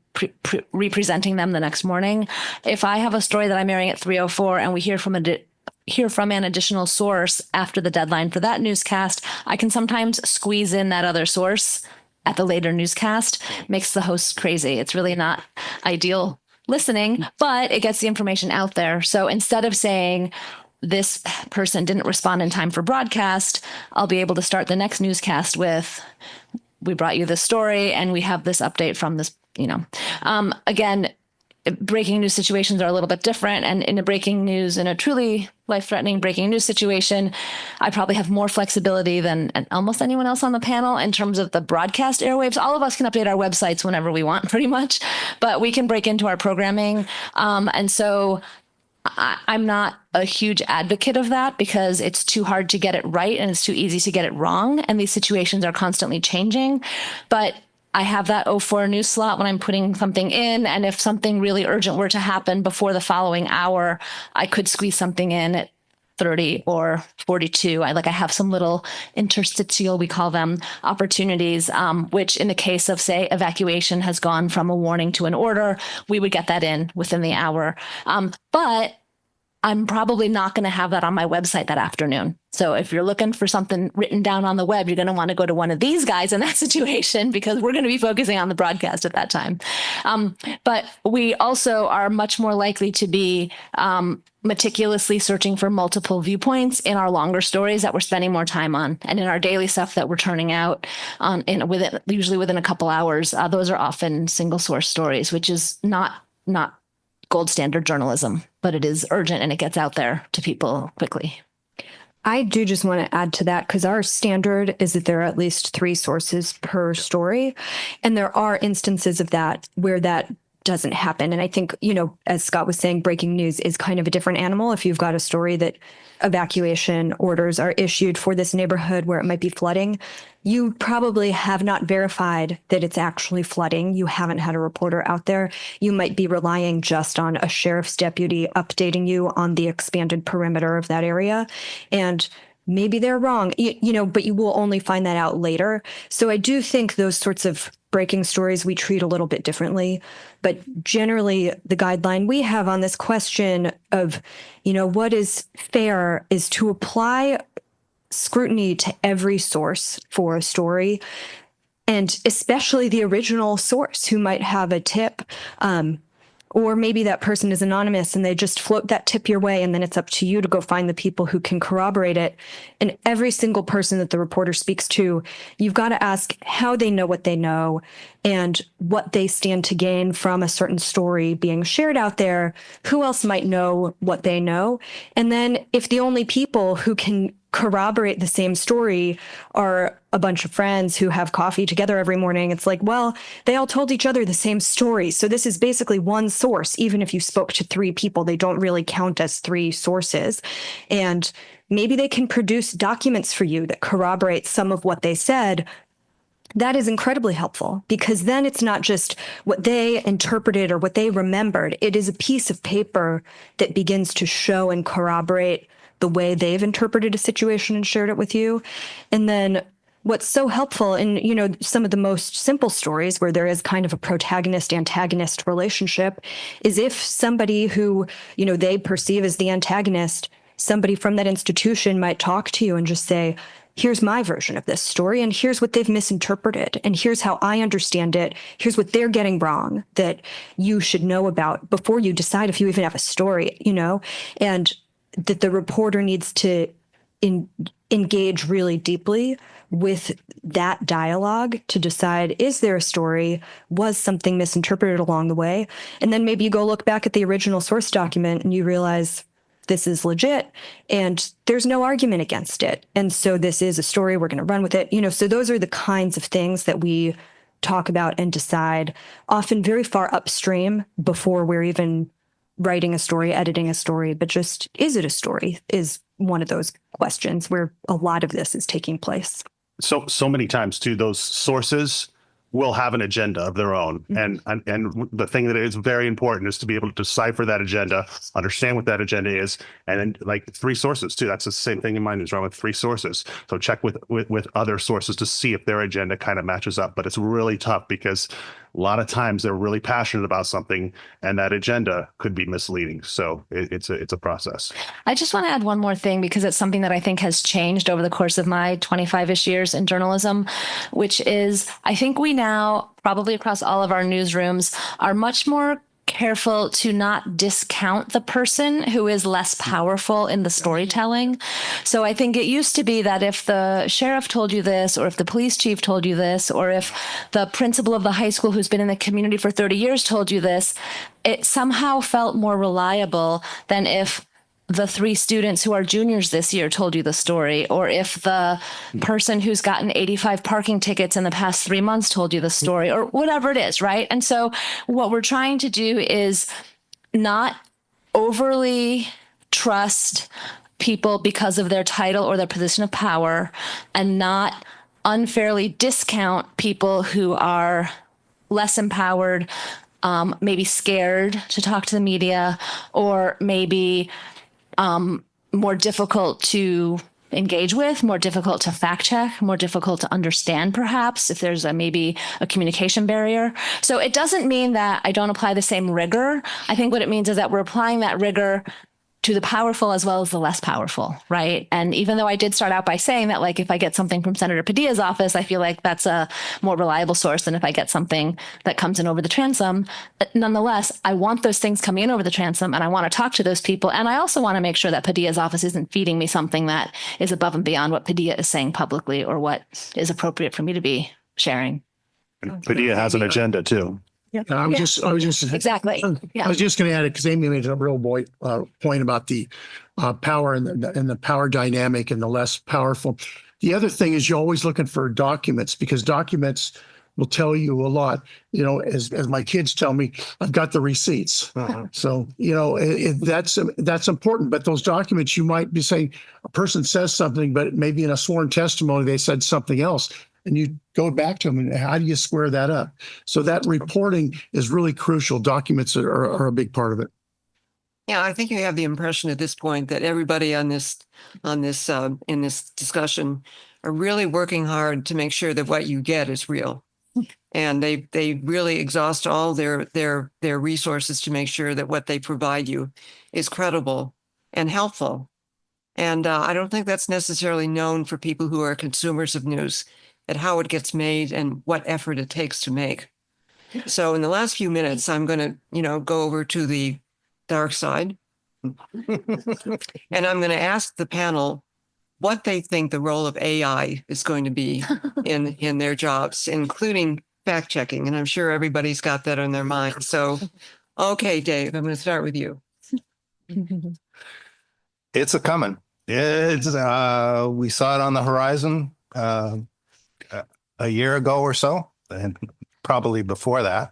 F: representing them the next morning. If I have a story that I'm airing at 3:04 and we hear from an additional source after the deadline for that newscast, I can sometimes squeeze in that other source at the later newscast. Makes the host crazy. It's really not ideal listening, but it gets the information out there. So instead of saying this person didn't respond in time for broadcast, I'll be able to start the next newscast with, we brought you this story and we have this update from this, again, breaking news situations are a little bit different. And in a truly life-threatening breaking news situation, I probably have more flexibility than almost anyone else on the panel in terms of the broadcast airwaves. All of us can update our websites whenever we want, pretty much, but we can break into our programming. And so I'm not a huge advocate of that because it's too hard to get it right and it's too easy to get it wrong. And these situations are constantly changing. But I have that 04 news slot when I'm putting something in. And if something really urgent were to happen before the following hour, I could squeeze something in at 30 or 42. I have some little interstitial, we call them, opportunities, which in the case of, say, evacuation has gone from a warning to an order, we would get that in within the hour. But I'm probably not going to have that on my website that afternoon. So if you're looking for something written down on the web, you're going to want to go to one of these guys in that situation because we're going to be focusing on the broadcast at that time. But we also are much more likely to be meticulously searching for multiple viewpoints in our longer stories that we're spending more time on. And in our daily stuff that we're turning out usually within a couple hours, those are often single source stories, which is not gold standard journalism, but it is urgent and it gets out there to people quickly.
C: I do just want to add to that because our standard is that there are at least 3 sources per story. And there are instances of that where that doesn't happen. And I think, as Scott was saying, breaking news is kind of a different animal. If you've got a story that evacuation orders are issued for this neighborhood where it might be flooding, you probably have not verified that it's actually flooding. You haven't had a reporter out there. You might be relying just on a sheriff's deputy updating you on the expanded perimeter of that area. And maybe they're wrong, but you will only find that out later. So I do think those sorts of breaking stories we treat a little bit differently. But generally, the guideline we have on this question of, what is fair is to apply scrutiny to every source for a story, and especially the original source who might have a tip. Or maybe that person is anonymous and they just float that tip your way, and then it's up to you to go find the people who can corroborate it. And every single person that the reporter speaks to, you've got to ask how they know what they know and what they stand to gain from a certain story being shared out there. Who else might know what they know? And then if the only people who can corroborate the same story are a bunch of friends who have coffee together every morning, it's like, well, they all told each other the same story. So this is basically one source. Even if you spoke to 3 people, they don't really count as 3 sources. And maybe they can produce documents for you that corroborate some of what they said. That is incredibly helpful because then it's not just what they interpreted or what they remembered. It is a piece of paper that begins to show and corroborate the way they've interpreted a situation and shared it with you. And then what's so helpful in, some of the most simple stories where there is kind of a protagonist-antagonist relationship is if somebody who, they perceive as the antagonist, somebody from that institution might talk to you and just say, here's my version of this story, and here's what they've misinterpreted, and here's how I understand it. Here's what they're getting wrong that you should know about before you decide if you even have a story, and that the reporter needs to engage really deeply with that dialogue to decide, is there a story? Was something misinterpreted along the way? And then maybe you go look back at the original source document and you realize this is legit and there's no argument against it. And so this is a story, we're going to run with it. So those are the kinds of things that we talk about and decide often very far upstream before we're even writing a story, editing a story, but just, is it a story is one of those questions where a lot of this is taking place.
B: So many times too, those sources will have an agenda of their own. And the thing that is very important is to be able to decipher that agenda, understand what that agenda is, and then like 3 sources too. That's the same thing in my newsroom with 3 sources. So check with other sources to see if their agenda kind of matches up. But it's really tough because a lot of times they're really passionate about something and that agenda could be misleading. So it's a process.
F: I just want to add one more thing because it's something that I think has changed over the course of my 25-ish years in journalism, which is I think we now probably across all of our newsrooms are much more careful to not discount the person who is less powerful in the storytelling. So I think it used to be that if the sheriff told you this, or if the police chief told you this, or if the principal of the high school who's been in the community for 30 years told you this, it somehow felt more reliable than if the 3 students who are juniors this year told you the story, or if the person who's gotten 85 parking tickets in the past 3 months told you the story, or whatever it is, right? And so what we're trying to do is not overly trust people because of their title or their position of power, and not unfairly discount people who are less empowered, maybe scared to talk to the media, or maybe more difficult to engage with, more difficult to fact check, more difficult to understand, perhaps, if there's maybe a communication barrier. So it doesn't mean that I don't apply the same rigor. I think what it means is that we're applying that rigor to the powerful as well as the less powerful, right? And even though I did start out by saying that, like, if I get something from Senator Padilla's office, I feel like that's a more reliable source than if I get something that comes in over the transom. But nonetheless, I want those things coming in over the transom, and I want to talk to those people. And I also want to make sure that Padilla's office isn't feeding me something that is above and beyond what Padilla is saying publicly or what is appropriate for me to be sharing.
B: And Padilla has an agenda too.
E: And I was just
F: Exactly. Yeah.
E: I was just going to add it because Amy made a real point about the power and the power dynamic and the less powerful. The other thing is you're always looking for documents, because documents will tell you a lot. You know, as my kids tell me, I've got the receipts. So, you know, that's important. But those documents, you might be saying a person says something, but maybe in a sworn testimony, they said something else. And you go back to them and how do you square that up? So that reporting is really crucial. Documents are a big part of it.
A: Yeah, I think you have the impression at this point that everybody in this discussion are really working hard to make sure that what you get is real. And they really exhaust all their resources to make sure that what they provide you is credible and helpful. And I don't think that's necessarily known for people who are consumers of news, at how it gets made and what effort it takes to make. So in the last few minutes, I'm going to, go over to the dark side. And I'm going to ask the panel what they think the role of AI is going to be in their jobs, including fact checking. And I'm sure everybody's got that on their mind. So, okay, Dave, I'm going to start with you.
D: It's a coming. It's we saw it on the horizon a year ago or so, and probably before that.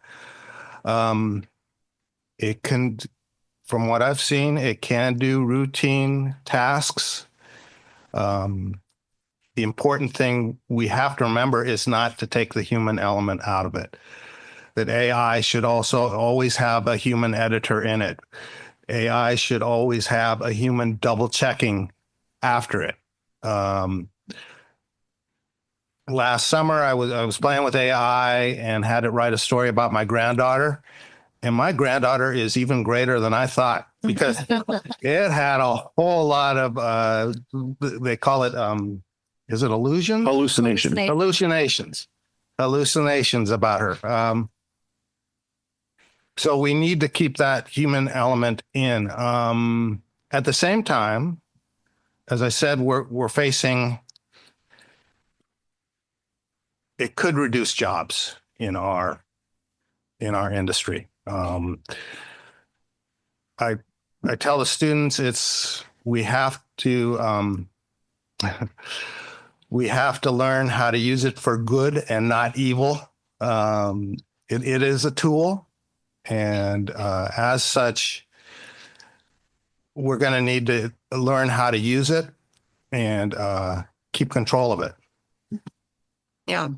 D: It can, from what I've seen, it can do routine tasks. The important thing we have to remember is not to take the human element out of it. That AI should also always have a human editor in it. AI should always have a human double checking after it. Last summer, I was playing with AI and had it write a story about my granddaughter. And my granddaughter is even greater than I thought, because it had a whole lot of, they call it, is it illusion?
B: Hallucination.
D: Hallucinations about her. So we need to keep that human element in. At the same time, as I said, we're facing, it could reduce jobs in our industry. I tell the students we have to learn how to use it for good and not evil. It is a tool, and as such, we're going to need to learn how to use it and keep control of it.
A: Yeah.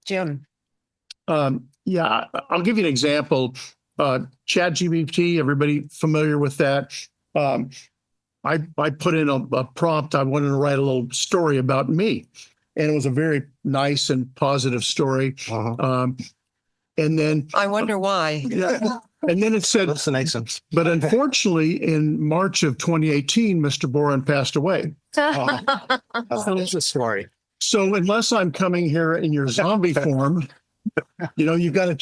A: Jim.
E: Yeah, I'll give you an example. ChatGPT, everybody familiar with that? I put in a prompt. I wanted to write a little story about me, and it was a very nice and positive story. And then
A: I wonder why.
E: yeah, and then it said,
D: Hallucinations.
E: but unfortunately, in March of 2018, Mr. Boren passed away.
D: That's the story.
E: So unless I'm coming here in your zombie form, you've got to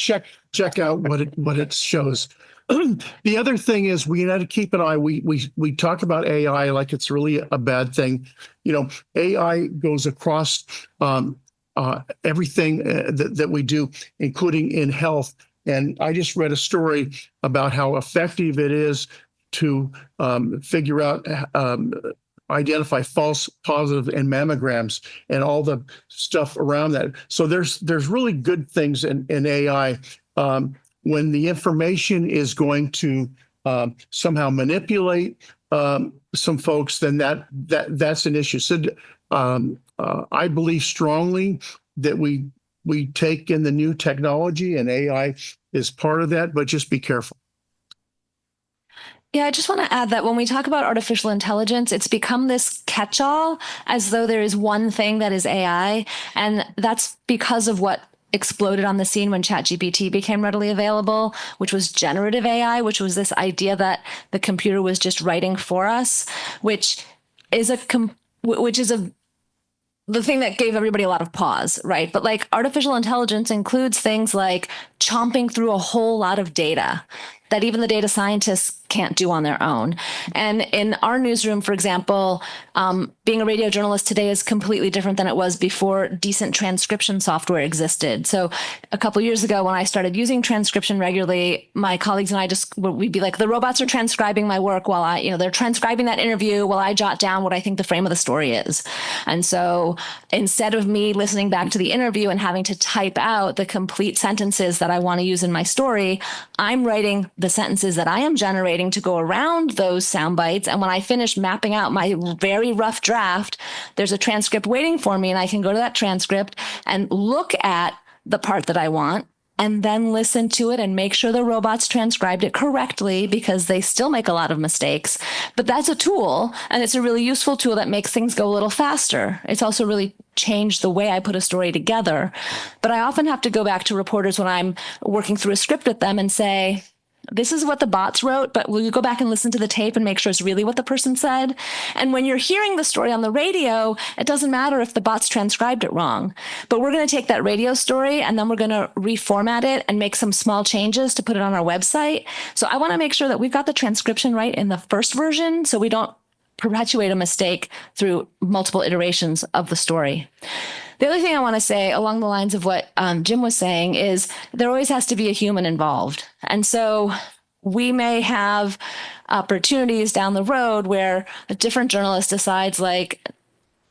E: check out what it shows. The other thing is we got to keep an eye. We talk about AI like it's really a bad thing. AI goes across everything that we do, including in health. And I just read a story about how effective it is to figure out, identify false positive and mammograms and all the stuff around that. So there's really good things in AI. When the information is going to somehow manipulate some folks, then that's an issue. So I believe strongly that we take in the new technology, and AI is part of that, but just be careful.
F: Yeah, I just want to add that when we talk about artificial intelligence, it's become this catch-all as though there is one thing that is AI. And that's because of what exploded on the scene when ChatGPT became readily available, which was generative AI, which was this idea that the computer was just writing for us, which is the thing that gave everybody a lot of pause, right? But like artificial intelligence includes things like chomping through a whole lot of data that even the data scientists can't do on their own. And in our newsroom, for example, being a radio journalist today is completely different than it was before decent transcription software existed. So a couple of years ago, when I started using transcription regularly, my colleagues and I we'd be like, the robots are transcribing my work while they're transcribing that interview while I jot down what I think the frame of the story is. And so instead of me listening back to the interview and having to type out the complete sentences that I want to use in my story, I'm writing the sentences that I am generating to go around those sound bites. And when I finish mapping out my very rough draft, there's a transcript waiting for me, and I can go to that transcript and look at the part that I want and then listen to it and make sure the robots transcribed it correctly, because they still make a lot of mistakes. But that's a tool, and it's a really useful tool that makes things go a little faster. It's also really changed the way I put a story together. But I often have to go back to reporters when I'm working through a script with them and say, this is what the bots wrote, but will you go back and listen to the tape and make sure it's really what the person said? And when you're hearing the story on the radio, it doesn't matter if the bots transcribed it wrong. But we're going to take that radio story and then we're going to reformat it and make some small changes to put it on our website. So I want to make sure that we've got the transcription right in the first version so we don't perpetuate a mistake through multiple iterations of the story. The other thing I want to say along the lines of what Jim was saying is there always has to be a human involved. And so we may have opportunities down the road where a different journalist decides, like,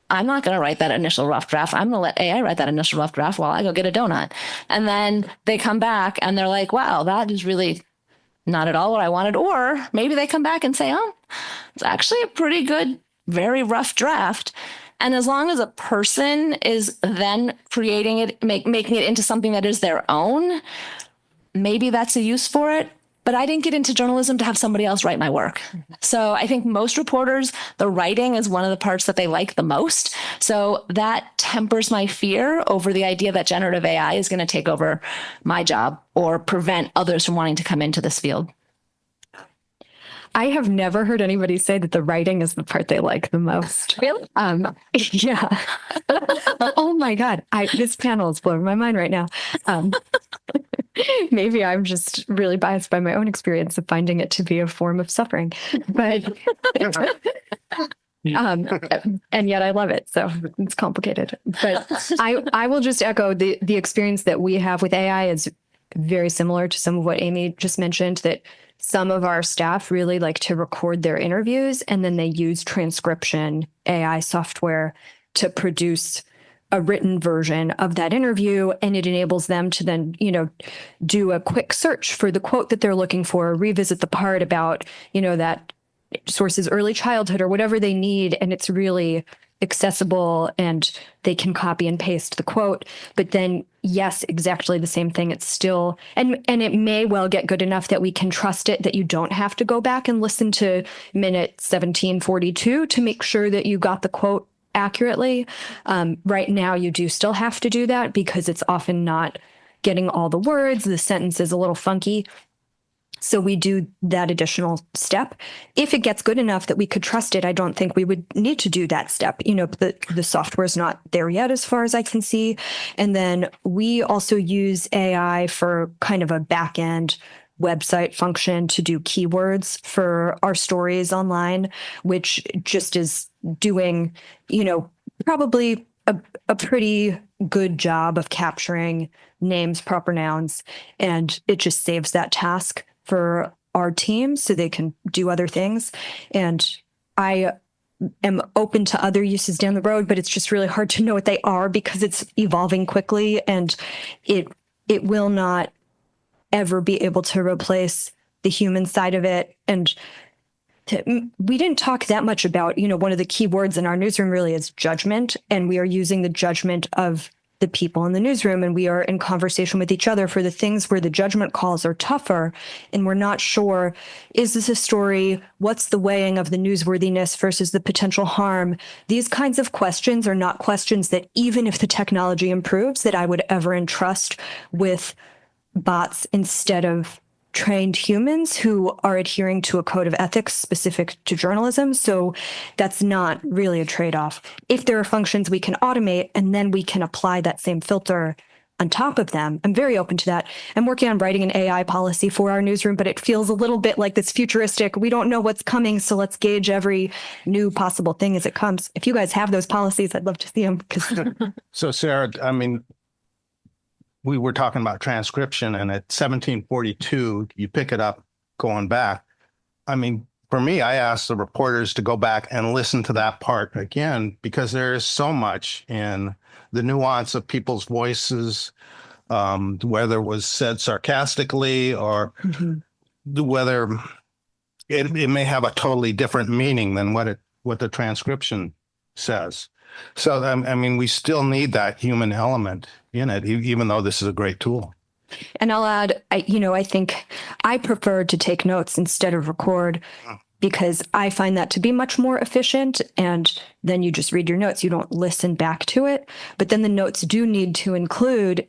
F: I'm not going to write that initial rough draft. I'm going to let AI write that initial rough draft while I go get a donut. And then they come back and they're like, wow, that is really not at all what I wanted. Or maybe they come back and say, oh, it's actually a pretty good, very rough draft. And as long as a person is then creating it, making it into something that is their own, maybe that's a use for it. But I didn't get into journalism to have somebody else write my work. So I think most reporters, the writing is one of the parts that they like the most. So that tempers my fear over the idea that generative AI is going to take over my job or prevent others from wanting to come into this field.
C: I have never heard anybody say that the writing is the part they like the most.
F: Really?
C: Yeah. Oh my God. This panel is blowing my mind right now. Maybe I'm just really biased by my own experience of finding it to be a form of suffering, but and yet I love it. So it's complicated, but I will just echo the experience that we have with AI is very similar to some of what Amy just mentioned, that some of our staff really like to record their interviews and then they use transcription AI software to produce a written version of that interview. And it enables them to then, do a quick search for the quote that they're looking for, revisit the part about, that source's early childhood or whatever they need. And it's really accessible and they can copy and paste the quote. But then, yes, exactly the same thing. It's still, and it may well get good enough that we can trust it, that you don't have to go back and listen to minute 1742 to make sure that you got the quote accurately. Right now, you do still have to do that because it's often not getting all the words. The sentence is a little funky. So we do that additional step. If it gets good enough that we could trust it, I don't think we would need to do that step. The software is not there yet as far as I can see. And then we also use AI for kind of a back end website function to do keywords for our stories online, which just is doing, probably a pretty good job of capturing names, proper nouns, and it just saves that task for our team so they can do other things. And I am open to other uses down the road, but it's just really hard to know what they are because it's evolving quickly and it will not ever be able to replace the human side of it. And we didn't talk that much about, one of the key words in our newsroom really is judgment. And we are using the judgment of the people in the newsroom, and we are in conversation with each other for the things where the judgment calls are tougher and we're not sure, is this a story? What's the weighing of the newsworthiness versus the potential harm? These kinds of questions are not questions that even if the technology improves, that I would ever entrust with bots instead of trained humans who are adhering to a code of ethics specific to journalism. So that's not really a trade-off. If there are functions we can automate and then we can apply that same filter on top of them, I'm very open to that. I'm working on writing an AI policy for our newsroom, but it feels a little bit like this futuristic, we don't know what's coming, so let's gauge every new possible thing as it comes. If you guys have those policies, I'd love to see them.
D: So Sarah, we were talking about transcription, and at 1742, you pick it up going back. For me, I asked the reporters to go back and listen to that part again, because there is so much in the nuance of people's voices, whether it was said sarcastically or whether it may have a totally different meaning than what the transcription says. So, we still need that human element in it, even though this is a great tool.
C: And I'll add, I think I prefer to take notes instead of record because I find that to be much more efficient. And then you just read your notes. You don't listen back to it. But then the notes do need to include,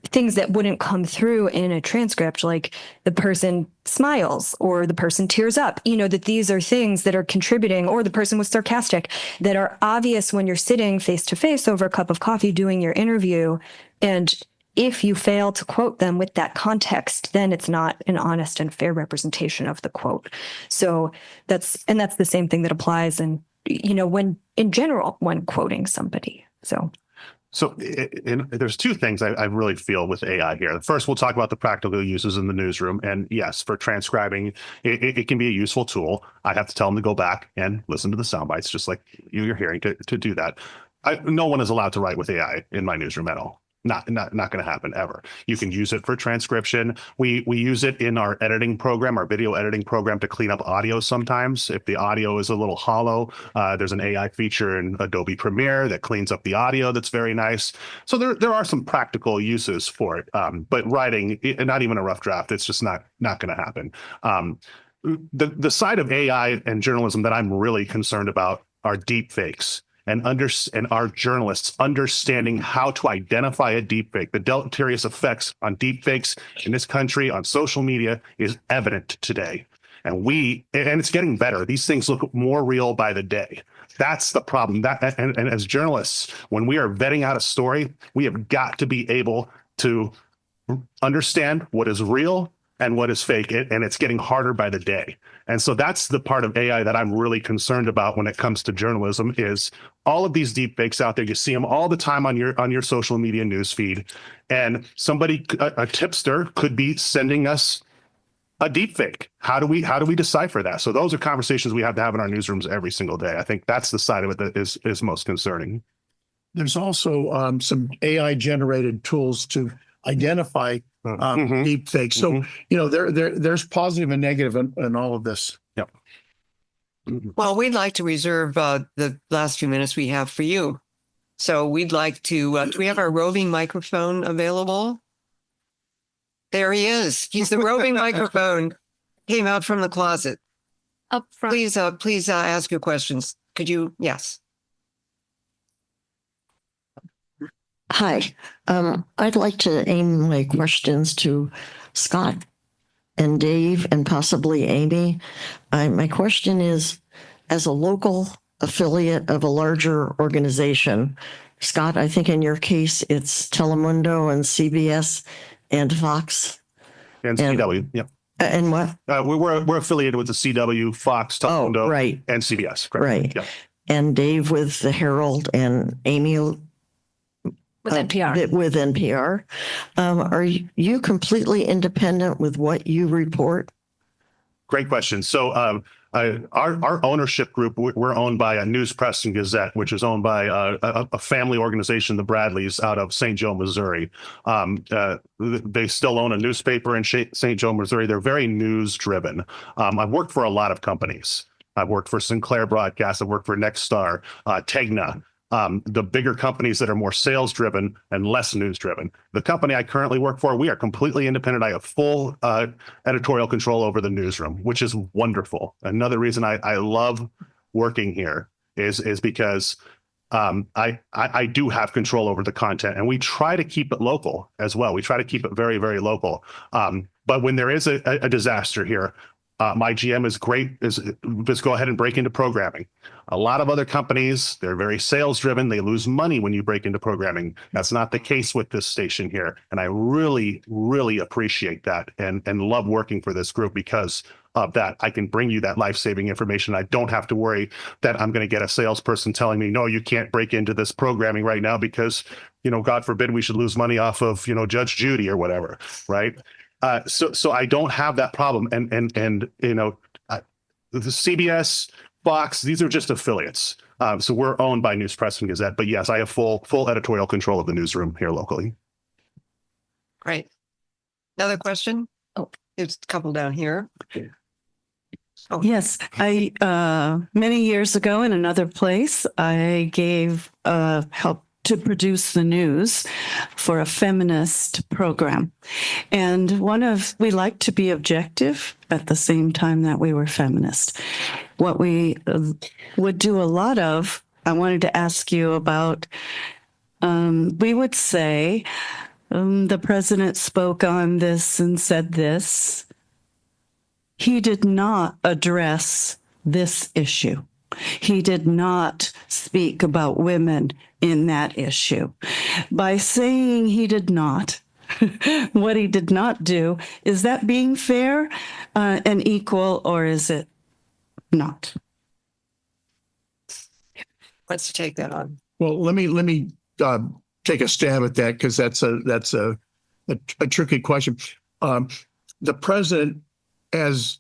C: things that wouldn't come through in a transcript, like the person smiles or the person tears up, that these are things that are contributing, or the person was sarcastic, that are obvious when you're sitting face to face over a cup of coffee doing your interview. And if you fail to quote them with that context, then it's not an honest and fair representation of the quote. So that's the same thing that applies when in general, when quoting somebody. So
B: there's two things I really feel with AI here. First, we'll talk about the practical uses in the newsroom. And yes, for transcribing, it can be a useful tool. I have to tell them to go back and listen to the sound bites, just like you're hearing, to do that. No one is allowed to write with AI in my newsroom at all. Not going to happen ever. You can use it for transcription. We use it in our editing program, our video editing program, to clean up audio sometimes. If the audio is a little hollow, there's an AI feature in Adobe Premiere that cleans up the audio. That's very nice. So there are some practical uses for it. But writing, not even a rough draft, it's just not going to happen. The side of AI and journalism that I'm really concerned about are deep fakes. And our journalists understanding how to identify a deepfake. The deleterious effects on deepfakes in this country on social media is evident today. And it's getting better. These things look more real by the day. That's the problem. And as journalists, when we are vetting out a story, we have got to be able to understand what is real and what is fake, and it's getting harder by the day. And so that's the part of AI that I'm really concerned about when it comes to journalism, is all of these deep fakes out there. You see them all the time on your social media news feed, and a tipster could be sending us a deep fake. How do we decipher that? So those are conversations we have to have in our newsrooms every single day. I think that's the side of it that is most concerning.
E: There's also some AI generated tools to identify deep fakes. So, there's positive and negative in all of this.
B: Yep.
A: Well, we'd like to reserve the last few minutes we have for you. So we'd like to, do we have our roving microphone available? There he is. He's the roving microphone. Came out from the closet.
F: Up front.
A: Please ask your questions. Could you? Yes.
G: Hi, I'd like to aim my questions to Scott and Dave and possibly Amy. My question is, as a local affiliate of a larger organization, Scott, I think in your case, it's Telemundo and CBS and Fox.
B: And
G: And-
B: CW, yeah.
G: And what?
B: We're affiliated with the CW, Fox, Telemundo,
G: Oh, right,
B: and CBS. Correct?
G: right.
B: Yeah.
G: And Dave with the Herald and Amy
F: With NPR.
G: with NPR. Are you completely independent with what you report?
B: Great question. So our ownership group, we're owned by a News Press and Gazette, which is owned by a family organization, the Bradleys, out of St. Joe, Missouri. They still own a newspaper in St. Joe, Missouri. They're very news driven. I've worked for a lot of companies. I've worked for Sinclair Broadcast. I've worked for Nexstar, Tegna. The bigger companies that are more sales driven and less news driven. The company I currently work for, we are completely independent. I have full editorial control over the newsroom, which is wonderful. Another reason I love working here is because I do have control over the content, and we try to keep it local as well. We try to keep it very, very local. But when there is a disaster here, my GM is great. Just go ahead and break into programming. A lot of other companies, they're very sales driven. They lose money when you break into programming. That's not the case with this station here. And I really, really appreciate that and love working for this group because of that. I can bring you that life-saving information. I don't have to worry that I'm going to get a salesperson telling me, no, you can't break into this programming right now because, God forbid we should lose money off of, Judge Judy or whatever. Right. So I don't have that problem. And the CBS, Fox, these are just affiliates. So we're owned by News Press and Gazette. But yes, I have full editorial control of the newsroom here locally.
A: Great. Another question? Oh, there's a couple down here. Oh.
H: Yes, I many years ago in another place, I gave help to produce the news for a feminist program. And we like to be objective at the same time that we were feminist. What we would do a lot of, I wanted to ask you about, we would say, the president spoke on this and said this. He did not address this issue. He did not speak about women in that issue. By saying he did not, what he did not do, is that being fair and equal, or is it not?
A: Let's take that on.
E: Well, let me take a stab at that because that's a tricky question. The president has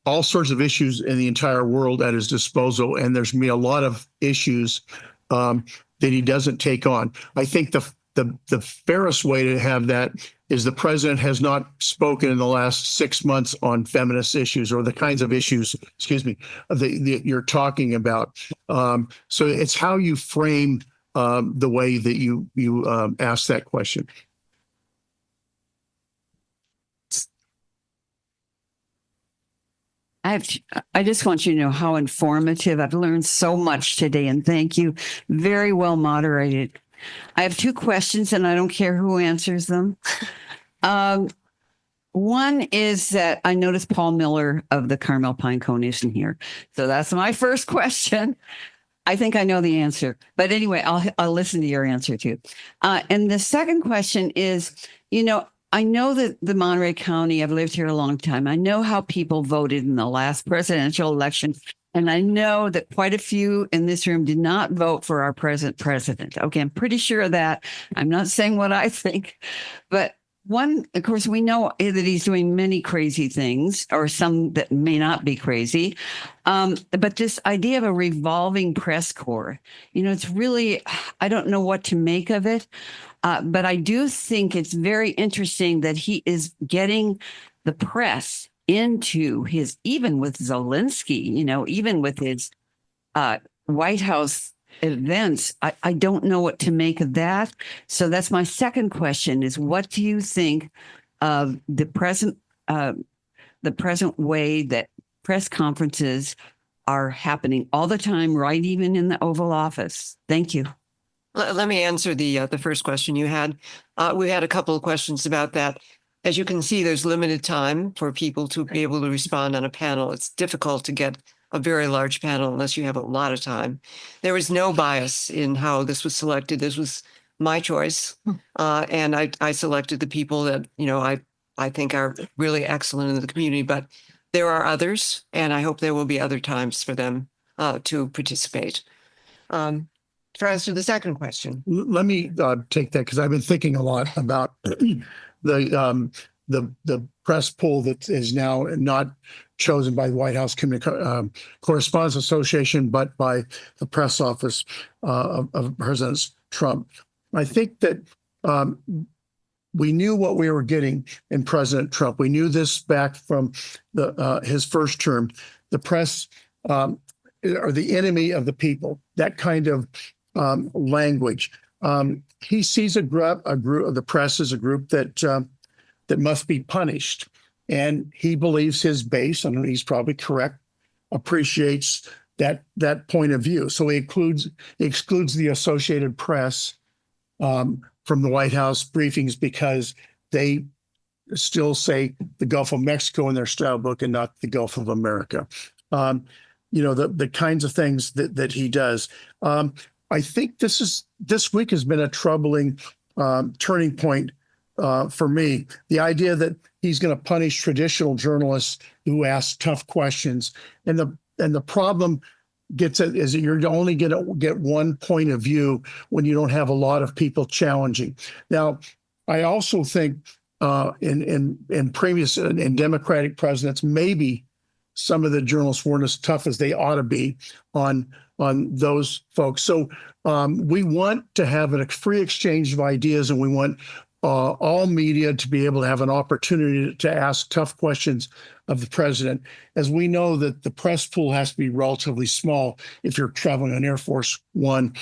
E: all sorts of issues in the entire world at his disposal, and there's going to be a lot of issues that he doesn't take on. I think the fairest way to have that is the president has not spoken in the last 6 months on feminist issues or the kinds of issues, that you're talking about. So it's how you frame the way that you ask that question.
I: I just want you to know how informative. I've learned so much today, and thank you. Very well moderated. I have 2 questions, and I don't care who answers them. One is that I noticed Paul Miller of the Carmel Pinecone isn't here. So that's my first question. I think I know the answer. But anyway, I'll listen to your answer too. And the second question is, I know that the Monterey County, I've lived here a long time. I know how people voted in the last presidential election. And I know that quite a few in this room did not vote for our present president. Okay, I'm pretty sure of that. I'm not saying what I think. But one, of course, we know that he's doing many crazy things, or some that may not be crazy. But this idea of a revolving press corps, it's really, I don't know what to make of it. But I do think it's very interesting that he is getting the press into his, even with Zelensky, even with his White House events, I don't know what to make of that. So that's my second question: is what do you think of the present way that press conferences are happening all the time, right? Even in the Oval Office. Thank you.
A: Let me answer the first question you had. We had a couple of questions about that. As you can see, there's limited time for people to be able to respond on a panel. It's difficult to get a very large panel unless you have a lot of time. There was no bias in how this was selected. This was my choice. And I selected the people that, I think are really excellent in the community, but there are others, and I hope there will be other times for them to participate. To answer the second question.
E: Let me take that because I've been thinking a lot about the press pool that is now not chosen by the White House Correspondents Association, but by the press office of President Trump. I think that we knew what we were getting in President Trump. We knew this back from his first term. The press are the enemy of the people. That kind of language. He sees a group of the press as a group that must be punished, and he believes his base, and he's probably correct, appreciates that point of view. So he excludes the Associated Press from the White House briefings because they still say the Gulf of Mexico in their style book and not the Gulf of America. The kinds of things that he does. I think this week has been a troubling turning point for me. The idea that he's going to punish traditional journalists who ask tough questions, and the problem is that you're only going to get one point of view when you don't have a lot of people challenging. Now, I also think in previous in Democratic presidents, maybe some of the journalists weren't as tough as they ought to be on those folks. So we want to have a free exchange of ideas, and we want all media to be able to have an opportunity to ask tough questions of the president, as we know that the press pool has to be relatively small if you're traveling on Air Force One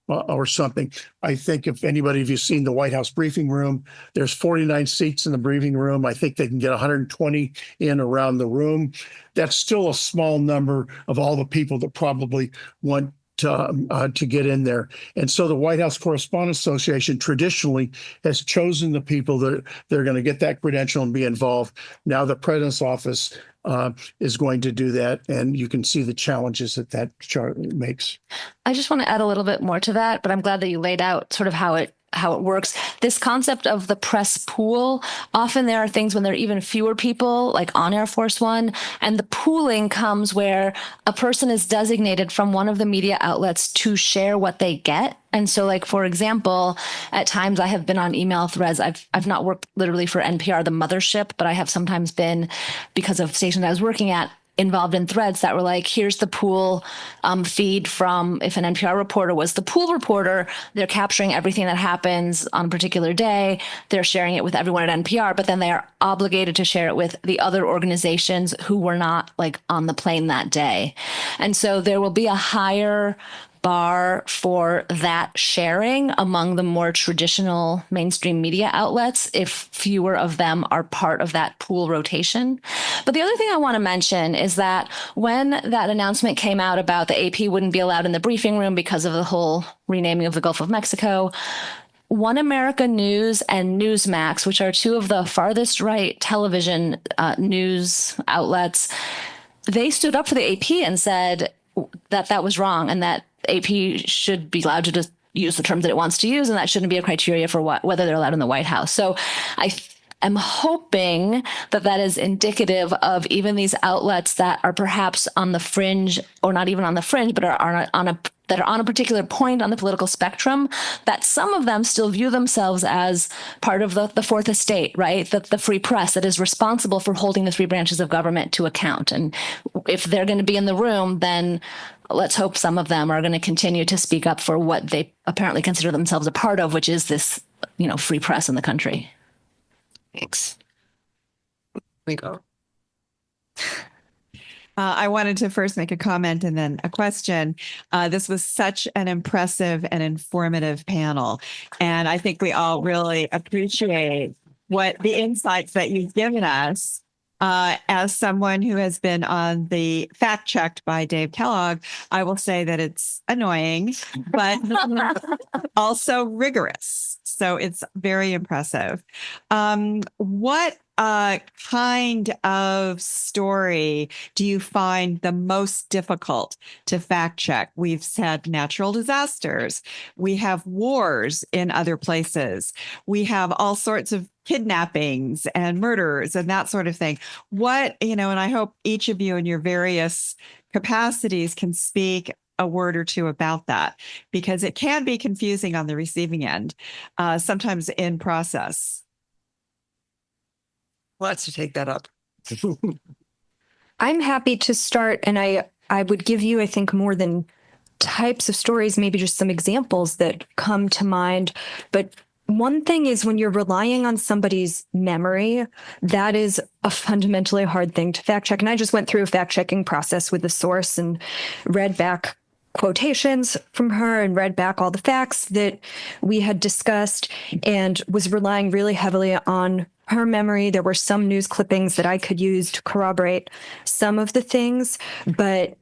E: or something. I think if you've seen the White House briefing room, there's 49 seats in the briefing room. I think they can get 120 in around the room. That's still a small number of all the people that probably want to get in there. And so the White House Correspondents Association traditionally has chosen the people that they're going to get that credential and be involved. Now the president's office is going to do that, and you can see the challenges that chart makes.
F: I just want to add a little bit more to that, but I'm glad that you laid out sort of how it works. This concept of the press pool, often there are things when there are even fewer people, like on Air Force One, and the pooling comes where a person is designated from one of the media outlets to share what they get. And so, like, for example, at times I have been on email threads. I've not worked literally for NPR, the mothership, but I have sometimes been, because of stations I was working at, involved in threads that were like, here's the pool feed from, if an NPR reporter was the pool reporter, they're capturing everything that happens on a particular day. They're sharing it with everyone at NPR, but then they are obligated to share it with the other organizations who were not like on the plane that day. And so there will be a higher bar for that sharing among the more traditional mainstream media outlets if fewer of them are part of that pool rotation. But the other thing I want to mention is that when that announcement came out about the AP wouldn't be allowed in the briefing room because of the whole renaming of the Gulf of Mexico, One America News and Newsmax, which are two of the farthest right television news outlets, they stood up for the AP and said that was wrong and that AP should be allowed to just use the terms that it wants to use, and that shouldn't be a criteria for whether they're allowed in the White House. So I'm hoping that is indicative of even these outlets that are perhaps on the fringe, or not even on the fringe, but are on a particular point on the political spectrum, that some of them still view themselves as part of the fourth estate, right? The free press that is responsible for holding the three branches of government to account. And if they're going to be in the room, then let's hope some of them are going to continue to speak up for what they apparently consider themselves a part of, which is this, free press in the country.
A: Thanks. We go.
J: I wanted to first make a comment and then a question. This was such an impressive and informative panel. And I think we all really appreciate what the insights that you've given us. As someone who has been on the fact checked by Dave Kellogg, I will say that it's annoying, but also rigorous. So it's very impressive. What kind of story do you find the most difficult to fact check? We've had natural disasters. We have wars in other places. We have all sorts of kidnappings and murders and that sort of thing. And I hope each of you in your various capacities can speak a word or two about that, because it can be confusing on the receiving end, sometimes in process.
A: Lots to take that up.
C: I'm happy to start, and I would give you, I think, more than types of stories, maybe just some examples that come to mind. But one thing is, when you're relying on somebody's memory, that is a fundamentally hard thing to fact check. And I just went through a fact checking process with the source and read back quotations from her and read back all the facts that we had discussed, and was relying really heavily on her memory. There were some news clippings that I could use to corroborate some of the things, but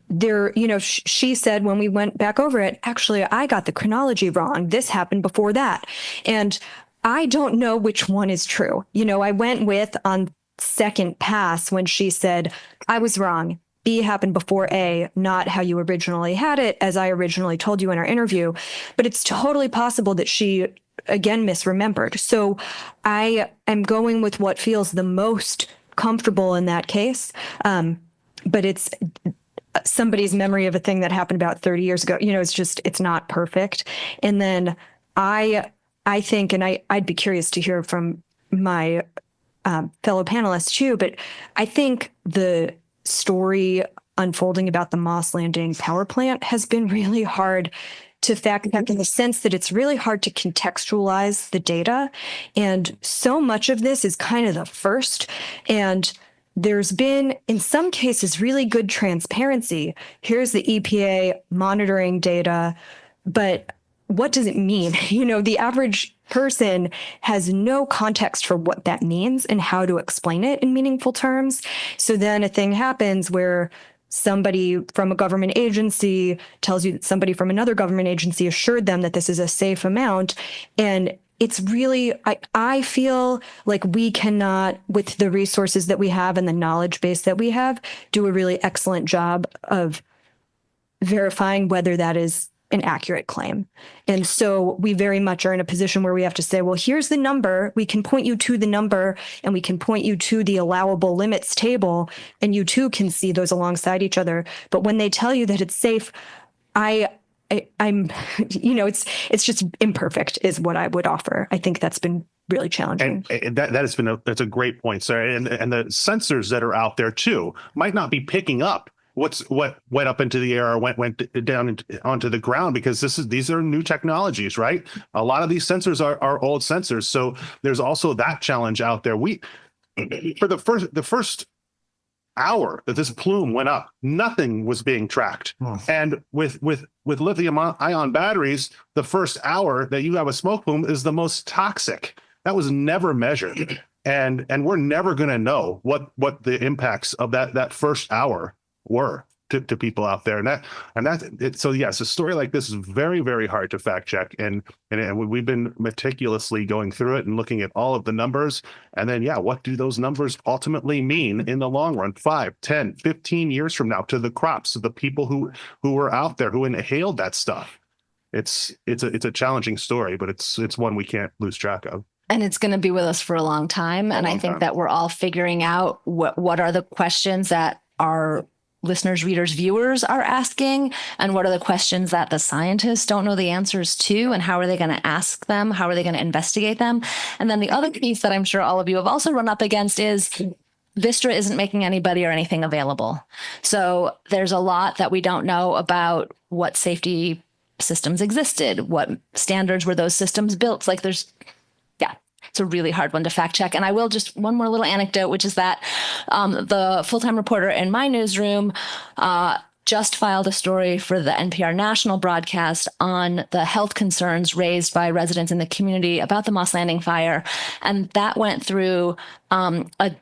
C: there, she said when we went back over it, actually, I got the chronology wrong. This happened before that. And I don't know which one is true. I went with on second pass when she said, I was wrong. B happened before A, not how you originally had it, as I originally told you in our interview. But it's totally possible that she, again, misremembered. So I am going with what feels the most comfortable in that case. But it's somebody's memory of a thing that happened about 30 years ago. It's not perfect. And then I think, and I'd be curious to hear from my fellow panelists too, but I think the story unfolding about the Moss Landing power plant has been really hard to fact check, in the sense that it's really hard to contextualize the data. And so much of this is kind of the first. And there's been, in some cases, really good transparency. Here's the EPA monitoring data, but what does it mean? The average person has no context for what that means and how to explain it in meaningful terms. So then a thing happens where somebody from a government agency tells you that somebody from another government agency assured them that this is a safe amount. And it's really, I feel like we cannot, with the resources that we have and the knowledge base that we have, do a really excellent job of verifying whether that is an accurate claim. And so we very much are in a position where we have to say, well, here's the number. We can point you to the number, and we can point you to the allowable limits table, and you too can see those alongside each other. But when they tell you that it's safe, I'm, it's just imperfect is what I would offer. I think that's been really challenging.
B: And that's a great point, Sarah. And the sensors that are out there too might not be picking up what went up into the air or went down onto the ground, because these are new technologies, right? A lot of these sensors are old sensors. So there's also that challenge out there. For the first hour that this plume went up, nothing was being tracked. And with lithium ion batteries, the first hour that you have a smoke plume is the most toxic. That was never measured. And we're never going to know what the impacts of that first hour were to people out there. So yes, a story like this is very, very hard to fact check. And we've been meticulously going through it and looking at all of the numbers. And then, what do those numbers ultimately mean in the long run, 5, 10, 15 years from now, to the crops, to the people who were out there, who inhaled that stuff? It's a challenging story, but it's one we can't lose track of.
F: And it's going to be with us for a long time. And I think that we're all figuring out what are the questions that our listeners, readers, viewers are asking, and what are the questions that the scientists don't know the answers to, and how are they going to ask them? How are they going to investigate them? And then the other piece that I'm sure all of you have also run up against is Vistra isn't making anybody or anything available. So there's a lot that we don't know about what safety systems existed, what standards were those systems built. It's a really hard one to fact check. And I will just one more little anecdote, which is that the full-time reporter in my newsroom just filed a story for the NPR national broadcast on the health concerns raised by residents in the community about the Moss Landing fire. And that went through a